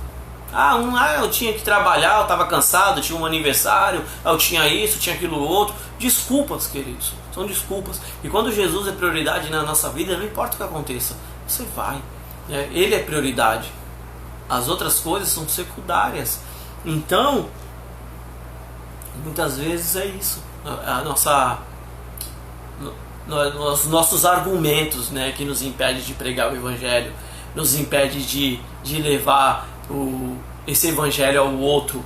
Eu tinha que trabalhar, eu estava cansado, tinha um aniversário, eu tinha isso, tinha aquilo outro. Desculpas, queridos, são desculpas. E quando Jesus é prioridade na nossa vida, não importa o que aconteça, você vai. Ele é prioridade. As outras coisas são secundárias. Então, muitas vezes é isso. Os nossos argumentos, né, que nos impede de pregar o evangelho, nos impede de levar esse evangelho ao outro.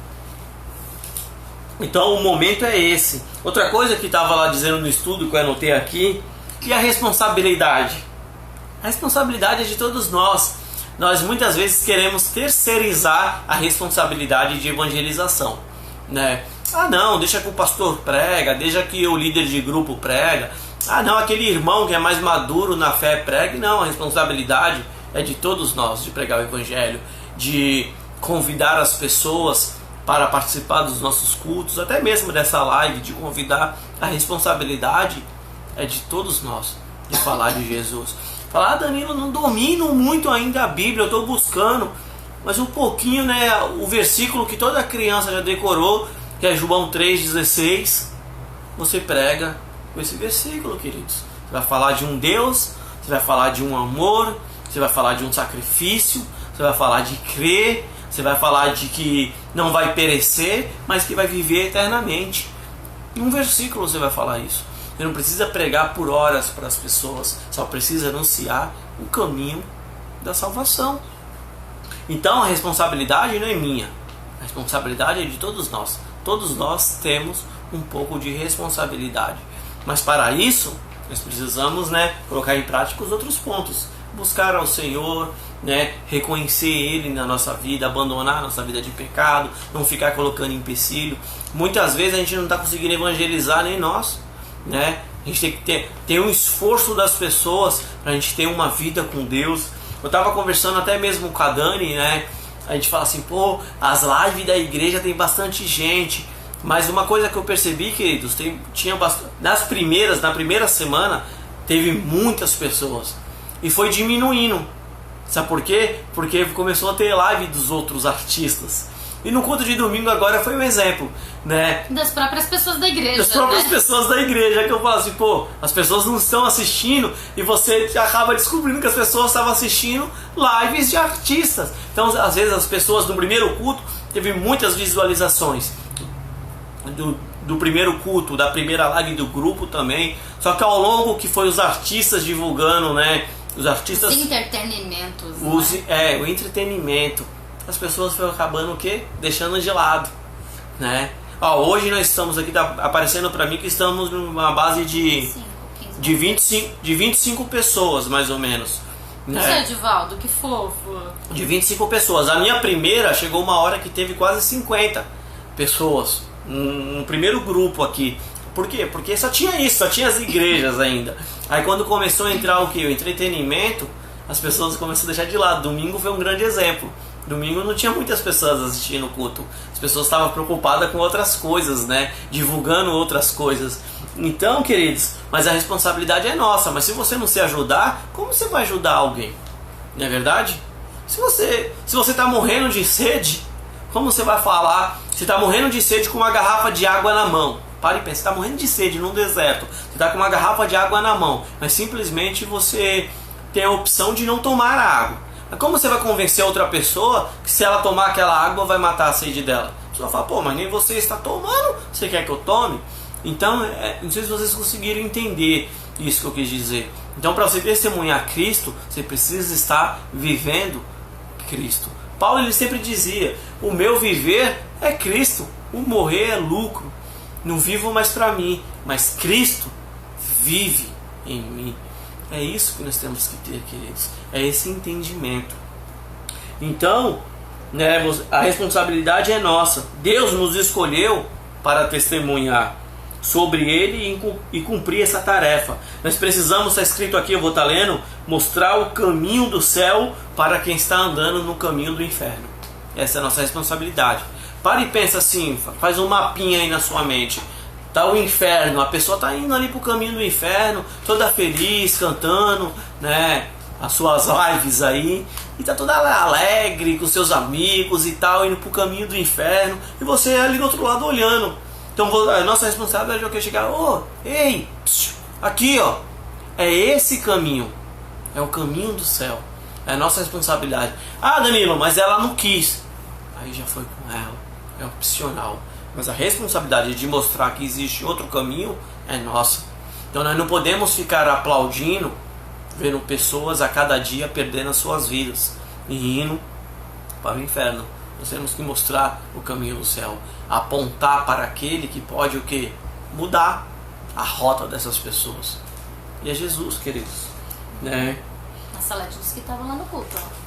Então o momento é esse. Outra coisa que estava lá dizendo no estudo que eu anotei aqui, e a responsabilidade. A responsabilidade é de todos nós. Nós muitas vezes queremos terceirizar a responsabilidade de evangelização, né? Não, deixa que o pastor prega, deixa que o líder de grupo prega. Não, aquele irmão que é mais maduro na fé prega. Não, a responsabilidade é de todos nós de pregar o evangelho, de convidar as pessoas para participar dos nossos cultos, até mesmo dessa live, de convidar. A responsabilidade é de todos nós de falar de Jesus. Falar, Danilo, não domino muito ainda a Bíblia, eu estou buscando, mas um pouquinho, né, o versículo que toda criança já decorou, que é João 3,16, você prega com esse versículo, queridos. Você vai falar de um Deus, você vai falar de um amor, você vai falar de um sacrifício, você vai falar de crer, você vai falar de que não vai perecer, mas que vai viver eternamente. Em um versículo você vai falar isso. Você não precisa pregar por horas para as pessoas, só precisa anunciar o caminho da salvação. Então a responsabilidade não é minha, a responsabilidade é de todos nós. Todos nós temos um pouco de responsabilidade. Mas para isso, nós precisamos, né, colocar em prática os outros pontos. Buscar ao Senhor, né, reconhecer Ele na nossa vida, abandonar a nossa vida de pecado, não ficar colocando empecilho. Muitas vezes a gente não está conseguindo evangelizar nem nós, né? A gente tem que ter um esforço das pessoas para a gente ter uma vida com Deus. Eu estava conversando até mesmo com a Dani, né? A gente fala assim, pô, as lives da igreja tem bastante gente. Mas uma coisa que eu percebi, queridos, na primeira semana, teve muitas pessoas. E foi diminuindo. Sabe por quê? Porque começou a ter live dos outros artistas. E no culto de domingo agora foi um exemplo, né? Das próprias pessoas da igreja. Das próprias pessoas da igreja, que eu falo assim, pô, as pessoas não estão assistindo e você acaba descobrindo que as pessoas estavam assistindo lives de artistas. Então, às vezes, as pessoas no primeiro culto teve muitas visualizações do primeiro culto, da primeira live do grupo também. Só que ao longo que foi os artistas divulgando, né? Os artistas... Os entretenimentos. O entretenimento. As pessoas foram acabando o quê? Deixando de lado, né? Hoje nós estamos aqui, tá aparecendo para mim que estamos numa base de 25 pessoas, mais ou menos. Né? Isso é, Edivaldo, que fofo. De 25 pessoas. A minha primeira chegou uma hora que teve quase 50 pessoas. Um primeiro grupo aqui. Por quê? Porque só tinha isso, só tinha as igrejas ainda. Aí quando começou a entrar o entretenimento, as pessoas começaram a deixar de lado. Domingo foi um grande exemplo. Domingo não tinha muitas pessoas assistindo o culto. As pessoas estavam preocupadas com outras coisas, né? Divulgando outras coisas. Então, queridos, mas a responsabilidade é nossa. Mas se você não se ajudar, como você vai ajudar alguém? Não é verdade? Se você está morrendo de sede, como você vai falar? Você está morrendo de sede com uma garrafa de água na mão. Pare e pense, você está morrendo de sede num deserto. Você está com uma garrafa de água na mão. Mas simplesmente você tem a opção de não tomar a água. Como você vai convencer outra pessoa que se ela tomar aquela água vai matar a sede dela? pessoa fala, pô, mas nem você está tomando, você quer que eu tome? Então, não sei se vocês conseguiram entender isso que eu quis dizer. Então, para você testemunhar Cristo, você precisa estar vivendo Cristo. Paulo ele sempre dizia, o meu viver é Cristo, o morrer é lucro. Não vivo mais para mim, mas Cristo vive em mim. É isso que nós temos que ter, queridos. É esse entendimento. Então, né, a responsabilidade é nossa. Deus nos escolheu para testemunhar sobre Ele e cumprir essa tarefa. Nós precisamos, está escrito aqui, eu vou estar lendo, mostrar o caminho do céu para quem está andando no caminho do inferno. Essa é a nossa responsabilidade. Para e pensa assim, faz um mapinha aí na sua mente. Tá o inferno, a pessoa está indo ali para o caminho do inferno, toda feliz, cantando, né, as suas lives aí, e tá toda alegre com seus amigos e tal, indo para o caminho do inferno, e você ali do outro lado olhando. Então a nossa responsabilidade é o que? Chegar, ei, aqui ó, é esse caminho, é o caminho do céu, é a nossa responsabilidade. Ah, Danilo, mas ela não quis, aí já foi com ela, é opcional. Mas a responsabilidade de mostrar que existe outro caminho é nossa. Então nós não podemos ficar aplaudindo, vendo pessoas a cada dia perdendo as suas vidas e indo para o inferno. Nós temos que mostrar o caminho do céu, apontar para aquele que pode o quê? Mudar a rota dessas pessoas. E é Jesus, queridos, né? A Salete disse que estava lá no culto, ó.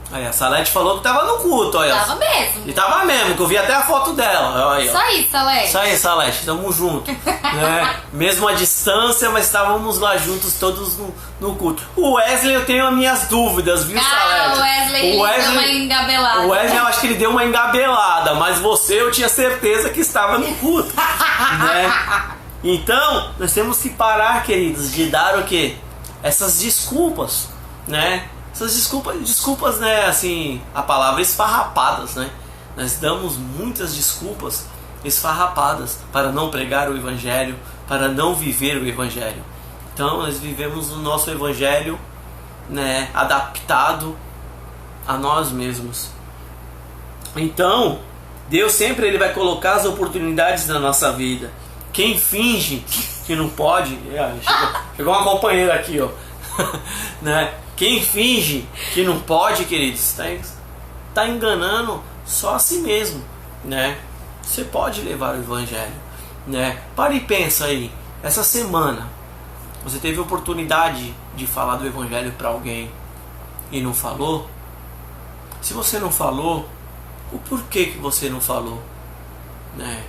Aí a Salete falou que estava no culto, olha. Tava mesmo. E tava mesmo, que eu vi até a foto dela. Olha, isso aí, Salete. Isso aí, Salete, tamo junto. Né? Mesmo à distância, mas estávamos lá juntos todos no culto. O Wesley, eu tenho as minhas dúvidas, viu, Salete? O Wesley deu uma engabelada. O Wesley, eu acho que ele deu uma engabelada, mas você, eu tinha certeza que estava no culto. Né? Então, nós temos que parar, queridos, de dar o quê? Essas desculpas, né? Essas desculpas, né, assim, a palavra esfarrapadas, né? Nós damos muitas desculpas esfarrapadas para não pregar o Evangelho, para não viver o Evangelho. Então, nós vivemos o nosso Evangelho, né, adaptado a nós mesmos. Então, Deus sempre ele vai colocar as oportunidades na nossa vida. Quem finge que não pode... Chegou uma companheira aqui, ó. Né? Quem finge que não pode, queridos, está enganando só a si mesmo, né? Você pode levar o Evangelho, né? Para e pensa aí, essa semana você teve a oportunidade de falar do Evangelho para alguém e não falou? Se você não falou, o porquê que você não falou, né?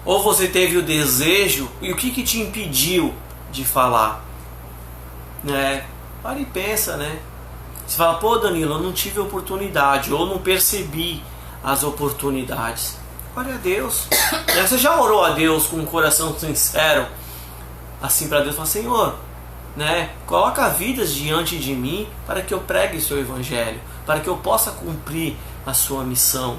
Ou você teve o desejo e o que te impediu de falar, né? Para e pensa, né? Você fala, pô, Danilo, eu não tive oportunidade, ou não percebi as oportunidades. Glória a Deus. Você já orou a Deus com um coração sincero, assim para Deus, fala, Senhor, né? Coloca vidas diante de mim para que eu pregue o seu Evangelho, para que eu possa cumprir a sua missão,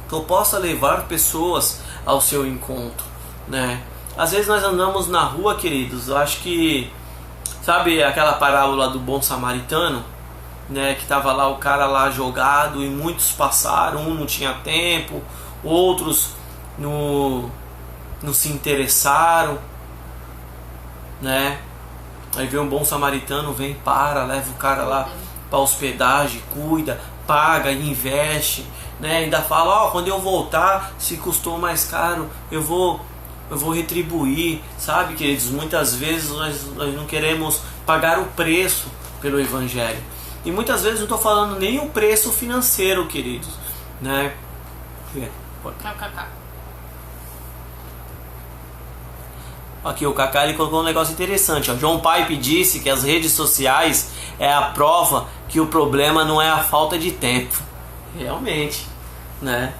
que eu possa levar pessoas ao seu encontro, né? Às vezes nós andamos na rua, queridos, eu acho que sabe aquela parábola do bom samaritano, né, que estava lá o cara lá jogado e muitos passaram, um não tinha tempo, outros não se interessaram, né? Aí vem um bom samaritano, vem, leva o cara lá para hospedagem, cuida, paga, investe, né? Ainda fala, quando eu voltar, se custou mais caro, eu vou retribuir, sabe, queridos? Muitas vezes nós não queremos pagar o preço pelo Evangelho. E muitas vezes não estou falando nem o preço financeiro, queridos, né? Aqui o Kaká ele colocou um negócio interessante, ó. João Pipe disse que as redes sociais é a prova que o problema não é a falta de tempo. Realmente, né?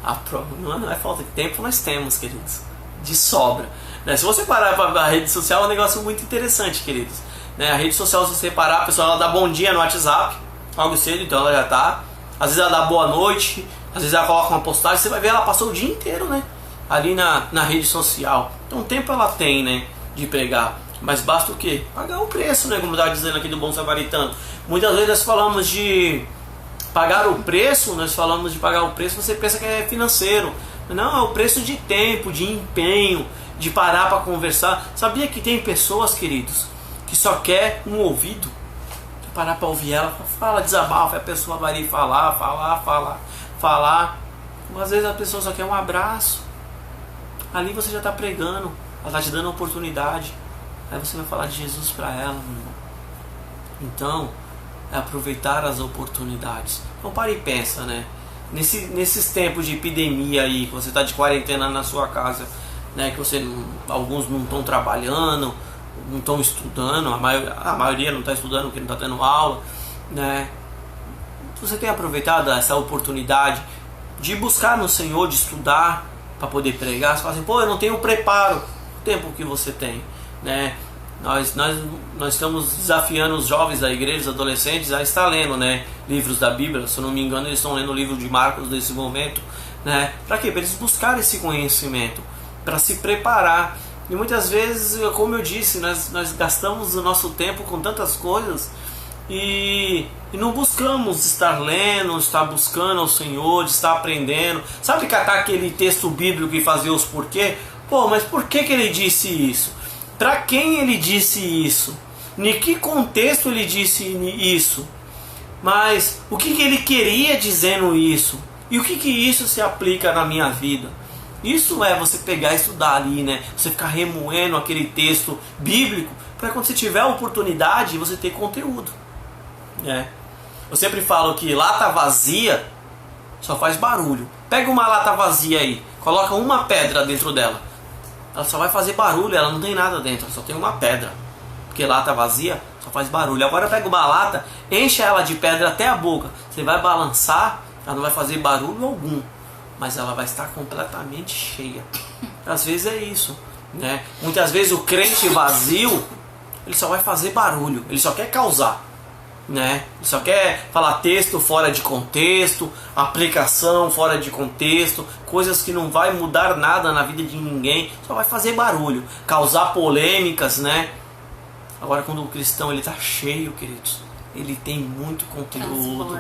A prova não é falta de tempo, nós temos, queridos, de sobra, né? Se você parar para a rede social é um negócio muito interessante, queridos, né? A rede social, se você parar, a pessoa ela dá bom dia no WhatsApp logo cedo, então ela já tá, às vezes ela dá boa noite, às vezes ela coloca uma postagem, você vai ver, ela passou o dia inteiro, né, ali na rede social. Então tempo ela tem, né, de pregar, mas basta o quê? Pagar o preço, né, como eu estava dizendo aqui do bom samaritano. Muitas vezes nós falamos de Pagar o preço, nós falamos de pagar o preço, você pensa que é financeiro. Não, é o preço de tempo, de empenho, de parar para conversar. Sabia que tem pessoas, queridos, que só quer um ouvido? Parar para ouvir ela, fala, desabafa, a pessoa vai ali falar. Às vezes a pessoa só quer um abraço. Ali você já está pregando, ela está te dando uma oportunidade. Aí você vai falar de Jesus para ela, meu irmão. Então, é aproveitar as oportunidades. Então para e pensa, né? Nesses tempos de epidemia aí, que você está de quarentena na sua casa, né? Que alguns não estão trabalhando, não estão estudando, a maioria não está estudando porque não está tendo aula, né? Você tem aproveitado essa oportunidade de buscar no Senhor, de estudar para poder pregar? Você fala assim, pô, eu não tenho preparo. O tempo que você tem, né? Nós estamos desafiando os jovens da igreja, os adolescentes, a estar lendo, né, livros da Bíblia. Se eu não me engano, eles estão lendo o livro de Marcos nesse momento, né? Para quê? Para eles buscarem esse conhecimento, para se preparar. E muitas vezes, como eu disse, nós gastamos o nosso tempo com tantas coisas e não buscamos estar lendo, estar buscando ao Senhor, de estar aprendendo. Sabe catar aquele texto bíblico e fazer os porquê? Pô, mas por que ele disse isso? Para quem ele disse isso? Em que contexto ele disse isso? Mas o que ele queria dizendo isso? E o que isso se aplica na minha vida? Isso é você pegar e estudar ali, né? Você ficar remoendo aquele texto bíblico para quando você tiver a oportunidade você ter conteúdo, né? Eu sempre falo que lata vazia só faz barulho. Pega uma lata vazia aí, coloca uma pedra dentro dela. Ela só vai fazer barulho, ela não tem nada dentro, só tem uma pedra. Porque lata vazia só faz barulho. Agora pega uma lata, enche ela de pedra até a boca. Você vai balançar, ela não vai fazer barulho algum, mas ela vai estar completamente cheia. Às vezes é isso, né? Muitas vezes o crente vazio, ele só vai fazer barulho, ele só quer causar, né? Ele só quer falar texto fora de contexto, aplicação fora de contexto, coisas que não vai mudar nada na vida de ninguém, só vai fazer barulho, causar polêmicas, né? Agora quando o cristão ele tá cheio, queridos, ele tem muito conteúdo,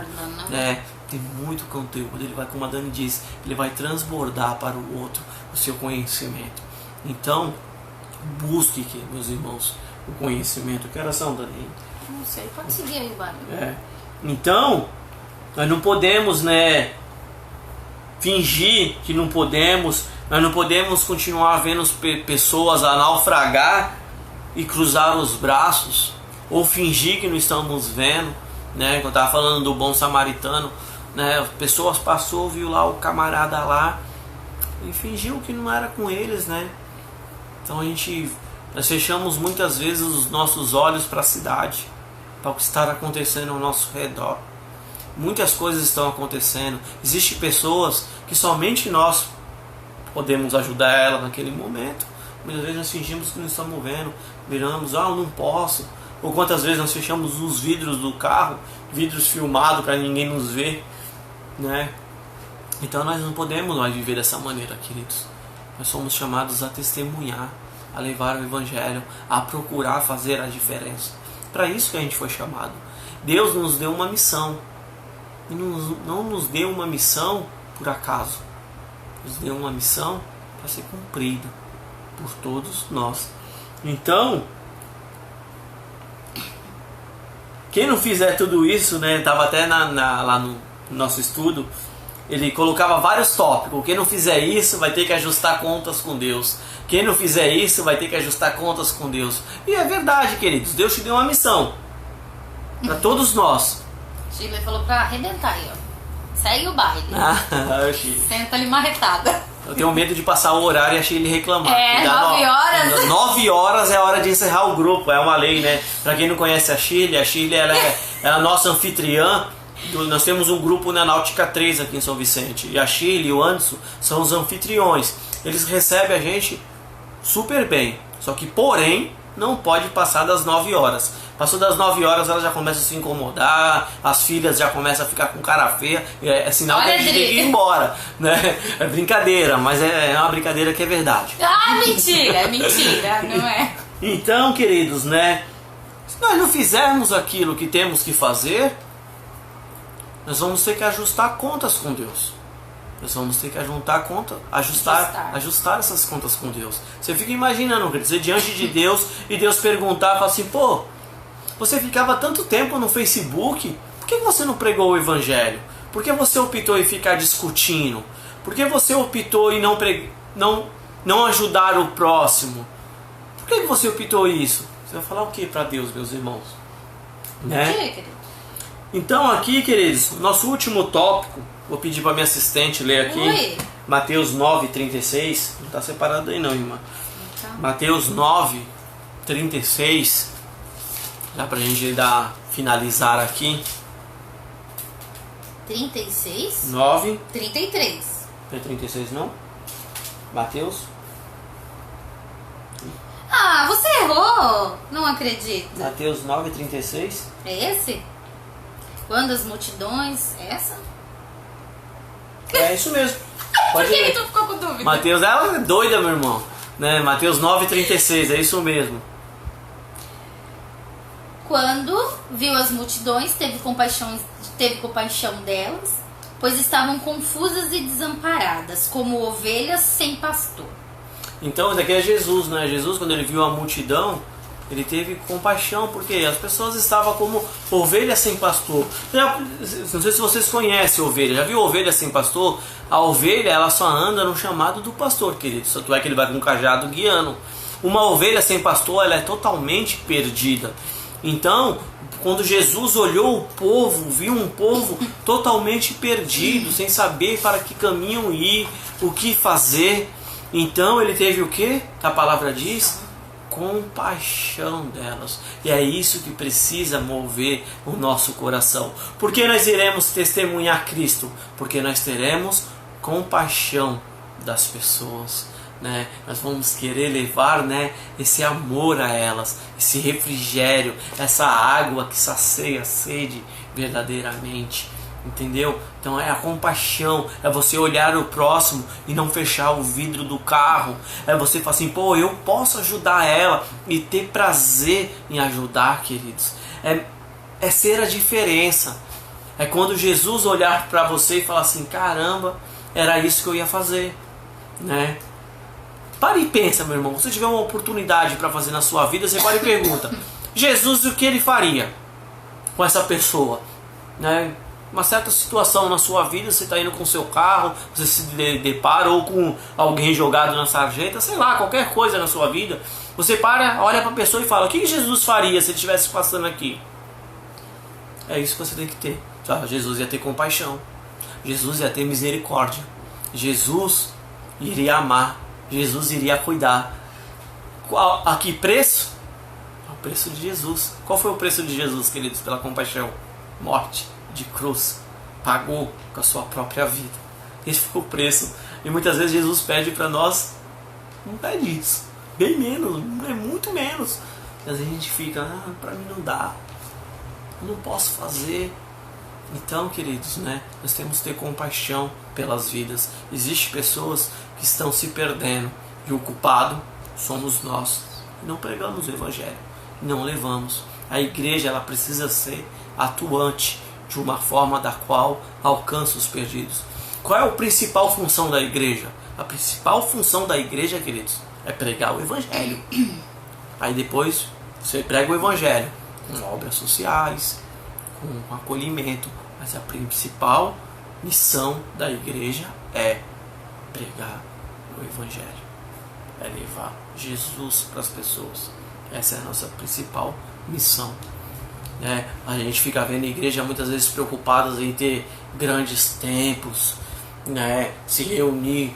né? Tem muito conteúdo, ele vai, como a Dani disse, ele vai transbordar para o outro o seu conhecimento. Então, busque, meus irmãos, o conhecimento. Que oração, Dani? Não sei, pode seguir aí o barulho. Então, nós não podemos, né, fingir que não podemos. Nós não podemos continuar vendo pessoas a naufragar e cruzar os braços, ou fingir que não estamos vendo, né? Quando eu estava falando do bom samaritano, né, pessoas passou, viu lá o camarada lá e fingiu que não era com eles, né? Então nós fechamos muitas vezes os nossos olhos para a cidade, para o que está acontecendo ao nosso redor. Muitas coisas estão acontecendo. Existem pessoas que somente nós podemos ajudar ela naquele momento. Muitas vezes nós fingimos que não estamos vendo, viramos, eu não posso. Ou quantas vezes nós fechamos os vidros do carro, vidros filmados para ninguém nos ver, né? Então nós não podemos mais viver dessa maneira, queridos. Nós somos chamados a testemunhar, a levar o Evangelho, a procurar fazer a diferença. Para isso que a gente foi chamado. Deus nos deu uma missão. E não nos deu uma missão por acaso. Nos deu uma missão para ser cumprida por todos nós. Então, quem não fizer tudo isso, né? Estava até lá no nosso estudo, ele colocava vários tópicos. Quem não fizer isso vai ter que ajustar contas com Deus. Quem não fizer isso vai ter que ajustar contas com Deus. E é verdade, queridos. Deus te deu uma missão para todos nós. Chile falou para arrebentar aí, ó. Segue o baile. Senta ali marretada. Eu tenho medo de passar o horário e a Chile reclamar. 9 horas. 9 horas é a hora de encerrar o grupo. É uma lei, né? Para quem não conhece a Chile ela é a nossa anfitriã. Nós temos um grupo na Náutica 3 aqui em São Vicente. E a Chile e o Anderson são os anfitriões. Eles recebem a gente super bem. Só que, porém, não pode passar das 9 horas. Passou das 9 horas, ela já começa a se incomodar, as filhas já começam a ficar com cara feia. É sinal que a gente tem que ir embora, né? É brincadeira, mas é uma brincadeira que é verdade. Ah, mentira, não é? Então, queridos, né? Se nós não fizermos aquilo que temos que fazer, nós vamos ter que ajustar contas com Deus. Nós vamos ter que ajustar essas contas com Deus. Você fica imaginando, quer dizer, diante de Deus, e Deus perguntar, fala assim, pô, você ficava tanto tempo no Facebook, por que você não pregou o Evangelho? Por que você optou em ficar discutindo? Por que você optou em não ajudar o próximo? Por que você optou isso? Você vai falar o que para Deus, meus irmãos? Né? Que, querido? Então aqui, queridos, nosso último tópico, vou pedir para minha assistente ler aqui. Oi. Mateus 9:36. Não está separado aí não, irmã. Então. Mateus 9:36. Dá pra gente finalizar aqui. 36? 9. 33. Não é 36 não? Mateus. Ah, você errou! Não acredito. Mateus 9:36. É esse? Quando as multidões... Essa? É isso mesmo. Por Pode que ler. tu ficou com dúvida? Mateus, ela é doida, meu irmão. Né? Mateus 9:36, é isso mesmo. Quando viu as multidões, teve compaixão delas, pois estavam confusas e desamparadas, como ovelhas sem pastor. Então, isso aqui é Jesus, né? Jesus, quando ele viu a multidão, ele teve compaixão, porque as pessoas estavam como ovelhas sem pastor. Não sei se vocês conhecem ovelha. Já viu ovelha sem pastor? A ovelha, ela só anda no chamado do pastor, querido. Tanto é que ele vai com um cajado guiando. Uma ovelha sem pastor, ela é totalmente perdida. Então, quando Jesus olhou o povo, viu um povo totalmente perdido, sem saber para que caminho ir, o que fazer. Então ele teve o que? A palavra diz? Compaixão delas. E é isso que precisa mover o nosso coração. Por que nós iremos testemunhar Cristo? Porque nós teremos compaixão das pessoas, né? Nós vamos querer levar, né, esse amor a elas, esse refrigério, essa água que sacia a sede verdadeiramente. Entendeu? Então é a compaixão, é você olhar o próximo e não fechar o vidro do carro. É você falar assim, pô, eu posso ajudar ela e ter prazer em ajudar, queridos. É ser a diferença. É quando Jesus olhar para você e falar assim, caramba, era isso que eu ia fazer, né? Para e pensa, meu irmão, se você tiver uma oportunidade para fazer na sua vida, você para e pergunta, Jesus, o que ele faria com essa pessoa, né? Uma certa situação na sua vida, você está indo com o seu carro, você se depara ou com alguém jogado na sarjeta, sei lá, qualquer coisa na sua vida, você para, olha para a pessoa e fala, o que Jesus faria se ele estivesse passando aqui? É isso que você tem que ter. Jesus ia ter compaixão, Jesus ia ter misericórdia, Jesus iria amar, Jesus iria cuidar. A que preço? O preço de Jesus. Qual foi o preço de Jesus, queridos, pela compaixão? Morte de cruz, pagou com a sua própria vida. Esse foi o preço. E muitas vezes Jesus pede para nós, não pede isso, bem menos, é muito menos. E às vezes a gente fica, para mim não dá, eu não posso fazer. Então, queridos, né, nós temos que ter compaixão pelas vidas. Existem pessoas que estão se perdendo e o culpado somos nós. Não pregamos o Evangelho, não levamos. A igreja, ela precisa ser atuante de uma forma da qual alcança os perdidos. Qual é a principal função da igreja? A principal função da igreja, queridos, é pregar o Evangelho. Aí depois você prega o Evangelho com obras sociais, com acolhimento, mas a principal missão da igreja é pregar o Evangelho, é levar Jesus para as pessoas. Essa é a nossa principal missão. A gente fica vendo a igreja muitas vezes preocupadas em ter grandes templos, né? Se reunir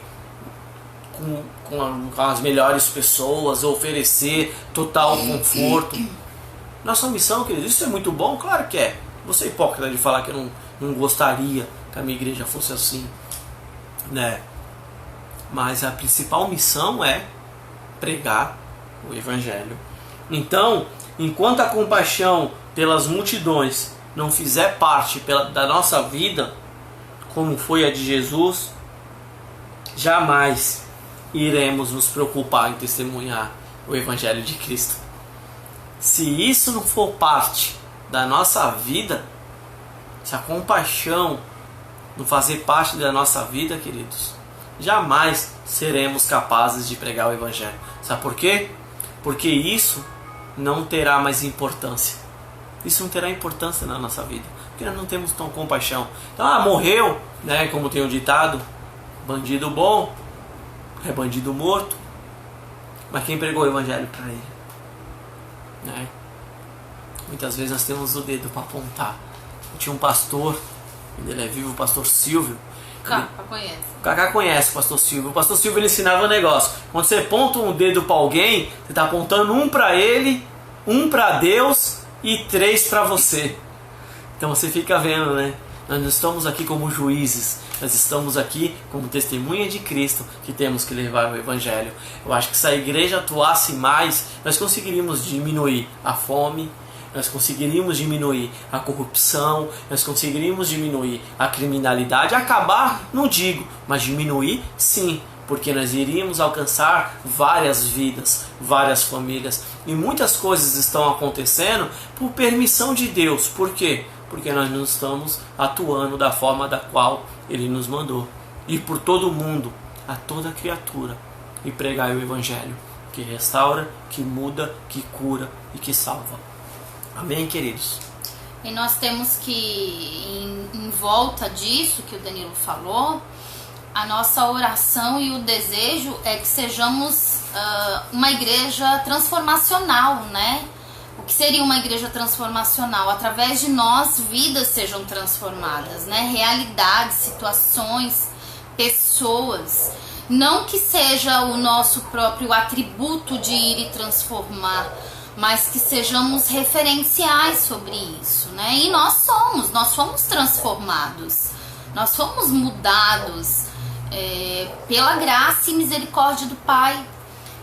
com as melhores pessoas, oferecer total conforto. Nossa missão, querido, isso é muito bom? Claro que é. Você é hipócrita de falar que eu não gostaria que a minha igreja fosse assim, né? Mas a principal missão é pregar o Evangelho. Então, enquanto a compaixão pelas multidões não fizer parte da nossa vida, como foi a de Jesus, jamais iremos nos preocupar em testemunhar o Evangelho de Cristo. Se isso não for parte da nossa vida, se a compaixão não fazer parte da nossa vida, queridos, jamais seremos capazes de pregar o Evangelho. Sabe por quê? Porque isso não terá mais importância. Isso não terá importância na nossa vida, porque nós não temos tão compaixão. Então, morreu, né? Como tem um ditado, bandido bom é bandido morto. Mas quem pregou o Evangelho para ele? Né? Muitas vezes nós temos o dedo para apontar. Eu tinha um pastor, ele é vivo, o pastor Silvio. O Cacá conhece o pastor Silvio. O pastor Silvio, ele ensinava um negócio. Quando você aponta um dedo para alguém, você está apontando um para ele, um para Deus e 3 para você. Então você fica vendo, né? Nós não estamos aqui como juízes, nós estamos aqui como testemunha de Cristo, que temos que levar o Evangelho. Eu acho que se a igreja atuasse mais, nós conseguiríamos diminuir a fome, nós conseguiríamos diminuir a corrupção, nós conseguiríamos diminuir a criminalidade. Acabar, não digo, mas diminuir sim, porque nós iríamos alcançar várias vidas, várias famílias. E muitas coisas estão acontecendo por permissão de Deus. Por quê? Porque nós não estamos atuando da forma da qual Ele nos mandou. Ir por todo mundo, a toda criatura, e pregar o Evangelho, que restaura, que muda, que cura e que salva. Amém, queridos? E nós temos que, em volta disso que o Danilo falou, a nossa oração e o desejo é que sejamos uma igreja transformacional, né? O que seria uma igreja transformacional? Através de nós, vidas sejam transformadas, né? Realidades, situações, pessoas. Não que seja o nosso próprio atributo de ir e transformar, mas que sejamos referenciais sobre isso, né? E nós fomos transformados, nós fomos mudados pela graça e misericórdia do Pai,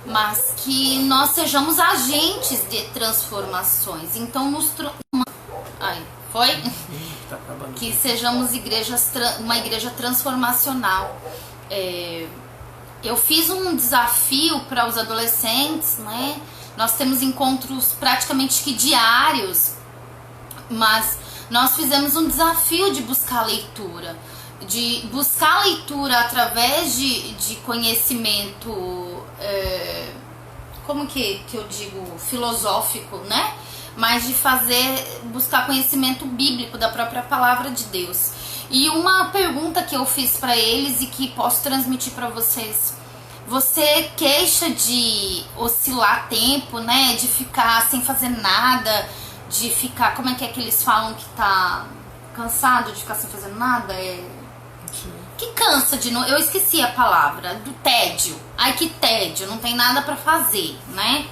mas que nós sejamos agentes de transformações. Então que sejamos uma igreja transformacional. Eu fiz um desafio para os adolescentes, né? Nós temos encontros praticamente que diários, mas nós fizemos um desafio de buscar leitura. De buscar leitura através de conhecimento, como que eu digo, filosófico, né? Mas de buscar conhecimento bíblico da própria palavra de Deus. E uma pergunta que eu fiz para eles e que posso transmitir para vocês: você queixa de oscilar tempo, né? De ficar sem fazer nada, de ficar, como é que eles falam que tá cansado de ficar sem fazer nada? Que cansa de novo. Eu esqueci a palavra, do tédio. Ai, que tédio, não tem nada pra fazer, né?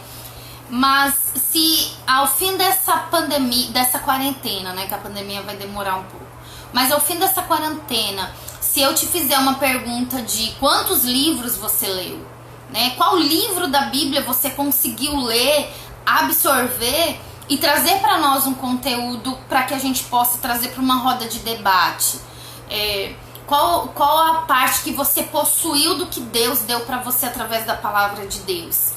Mas se ao fim dessa pandemia, dessa quarentena, né? Que a pandemia vai demorar um pouco. Mas ao fim dessa quarentena, se eu te fizer uma pergunta de quantos livros você leu, né? Qual livro da Bíblia você conseguiu ler, absorver e trazer para nós um conteúdo para que a gente possa trazer para uma roda de debate? Qual a parte que você possuiu do que Deus deu para você através da palavra de Deus?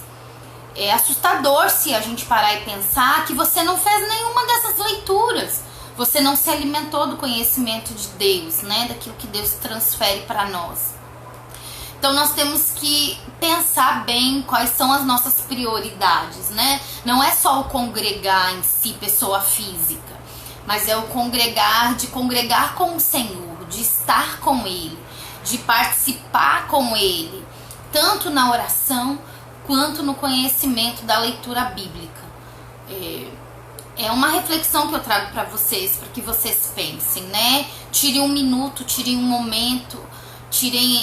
É assustador se a gente parar e pensar que você não fez nenhuma dessas leituras. Você não se alimentou do conhecimento de Deus, né? Daquilo que Deus transfere para nós. Então nós temos que pensar bem quais são as nossas prioridades, né? Não é só o congregar em si, pessoa física, mas é o de congregar com o Senhor, de estar com Ele, de participar com Ele, tanto na oração quanto no conhecimento da leitura bíblica. É uma reflexão que eu trago para vocês, para que vocês pensem, né? Tirem um minuto, tirem um momento, tirem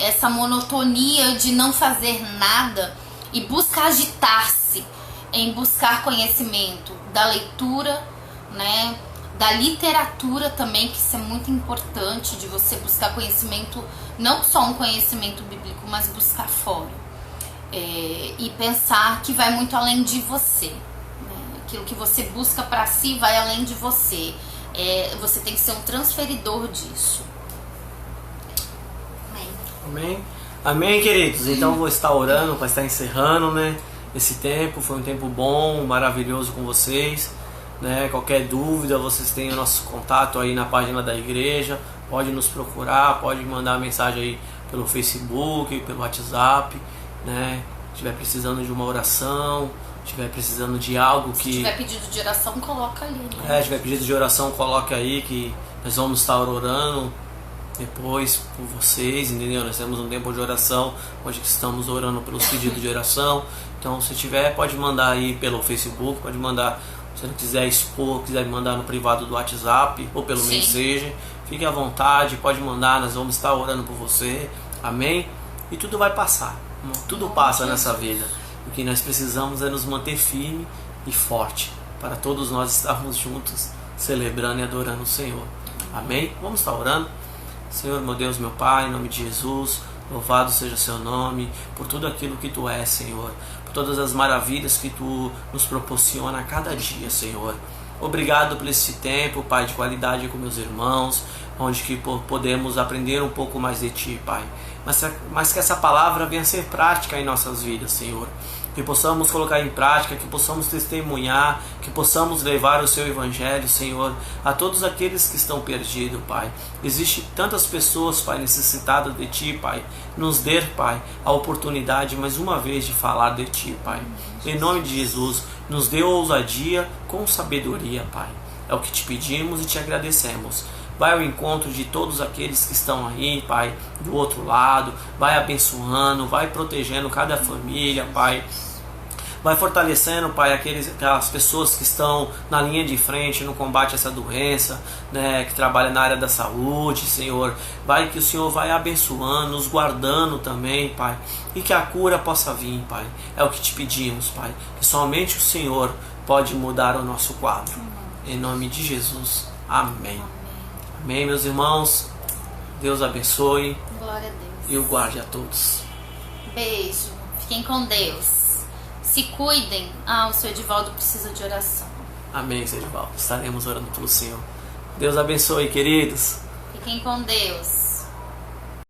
essa monotonia de não fazer nada e buscar agitar-se em buscar conhecimento da leitura, né? Da literatura também, que isso é muito importante, de você buscar conhecimento, não só um conhecimento bíblico, mas buscar fora. E pensar que vai muito além de você. Aquilo que você busca para si vai além de você. Você tem que ser um transferidor disso. Amém. Amém. Amém, queridos. Então vou estar orando para estar encerrando, né? Esse tempo foi um tempo bom, maravilhoso com vocês. né? Qualquer dúvida, vocês têm o nosso contato aí na página da igreja, pode nos procurar, pode mandar mensagem aí pelo Facebook, pelo WhatsApp, né? Se estiver precisando de uma oração, se estiver precisando de algo que... Se tiver pedido de oração, coloca ali, né? Se tiver pedido de oração, coloque aí que nós vamos estar orando depois por vocês, entendeu? Nós temos um tempo de oração, onde estamos orando pelos pedidos de oração. Então, se tiver, pode mandar aí pelo Facebook, pode mandar, se não quiser expor, quiser mandar no privado do WhatsApp ou pelo Messenger, fique à vontade, pode mandar, nós vamos estar orando por você, amém? E tudo vai passar, tudo passa nessa vida. O que nós precisamos é nos manter firme e forte, para todos nós estarmos juntos, celebrando e adorando o Senhor, amém? Vamos estar orando. Senhor, meu Deus, meu Pai, em nome de Jesus, louvado seja o seu nome, por tudo aquilo que tu és, Senhor, por todas as maravilhas que tu nos proporciona a cada dia, Senhor. Obrigado por esse tempo, Pai, de qualidade com meus irmãos, onde que podemos aprender um pouco mais de ti, Pai. Mas que essa palavra venha ser prática em nossas vidas, Senhor. Que possamos colocar em prática, que possamos testemunhar, que possamos levar o seu evangelho, Senhor, a todos aqueles que estão perdidos, Pai. Existem tantas pessoas, Pai, necessitadas de Ti, Pai. Nos dê, Pai, a oportunidade mais uma vez de falar de Ti, Pai. Em nome de Jesus, nos dê ousadia com sabedoria, Pai. É o que te pedimos e te agradecemos. Vai ao encontro de todos aqueles que estão aí, Pai, do outro lado. Vai abençoando, vai protegendo cada família, Pai. Vai fortalecendo, Pai, aquelas pessoas que estão na linha de frente no combate a essa doença, né, que trabalham na área da saúde, Senhor. Vai que o Senhor vai abençoando, nos guardando também, Pai. E que a cura possa vir, Pai. É o que te pedimos, Pai. Que somente o Senhor pode mudar o nosso quadro. Em nome de Jesus. Amém. Amém, meus irmãos. Deus abençoe. Glória a Deus. E o guarde a todos. Beijo. Fiquem com Deus. Se cuidem. O seu Edivaldo precisa de oração. Amém, seu Edivaldo. Estaremos orando pelo Senhor. Deus abençoe, queridos. Fiquem com Deus.